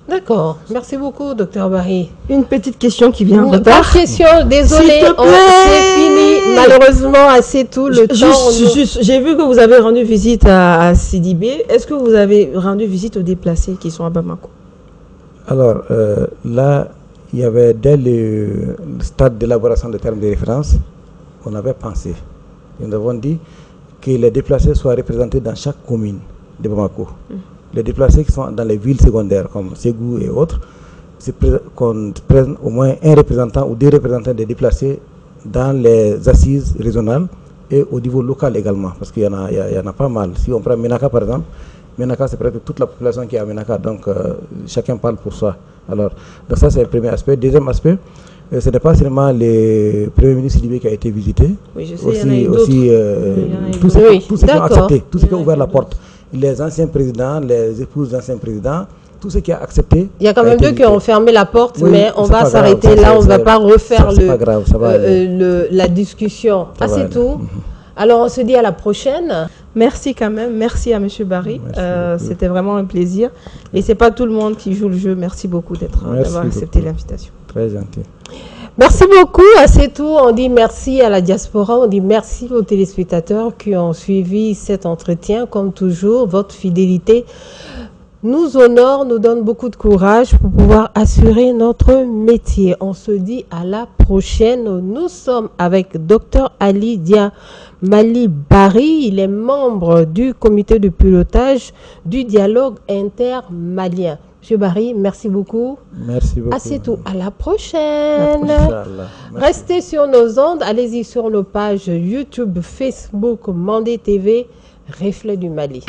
D'accord, merci beaucoup, Dr Barry. Une petite question qui vient en retard. Pas de question, désolé, c'est fini. Malheureusement, c'est tout le temps. J'ai vu que vous avez rendu visite à Sidibé. Est-ce que vous avez rendu visite aux déplacés qui sont à Bamako? Alors, là, il y avait dès le stade d'élaboration des termes de référence, on avait pensé. Nous avons dit que les déplacés soient représentés dans chaque commune de Bamako. Les déplacés qui sont dans les villes secondaires comme Ségou et autres, qu'on prenne au moins un représentant ou deux représentants des déplacés dans les assises régionales et au niveau local également, parce qu'il y en a pas mal. Si on prend Ménaka par exemple, Ménaka c'est presque toute la population qui est à Ménaka, donc chacun parle pour soi. Alors, donc ça c'est le premier aspect. Deuxième aspect, ce n'est pas seulement le Premier ministre Sidibé qui a été visité, oui, je sais, aussi tous ceux qui ont accepté, tous ceux qui ont ouvert la porte. Les anciens présidents, les épouses d'anciens présidents, tout ce qui a accepté. Il y a quand même deux qui ont fermé la porte, oui, mais on va s'arrêter là, on ne va pas refaire la discussion. C'est tout. Alors on se dit à la prochaine. Merci quand même, merci à M. Barry. C'était vraiment un plaisir. Et ce n'est pas tout le monde qui joue le jeu. Merci beaucoup d'avoir accepté l'invitation. Très gentil. Merci beaucoup, c'est tout. On dit merci à la diaspora, on dit merci aux téléspectateurs qui ont suivi cet entretien. Comme toujours, votre fidélité nous honore, nous donne beaucoup de courage pour pouvoir assurer notre métier. On se dit à la prochaine. Nous sommes avec Dr Ali Diamali Barry. Il est membre du comité de pilotage du dialogue intermalien. Monsieur Barry, merci beaucoup. Merci beaucoup. C'est tout. À la prochaine. Restez sur nos ondes. Allez-y sur nos pages YouTube, Facebook, Mandé TV, Reflet du Mali.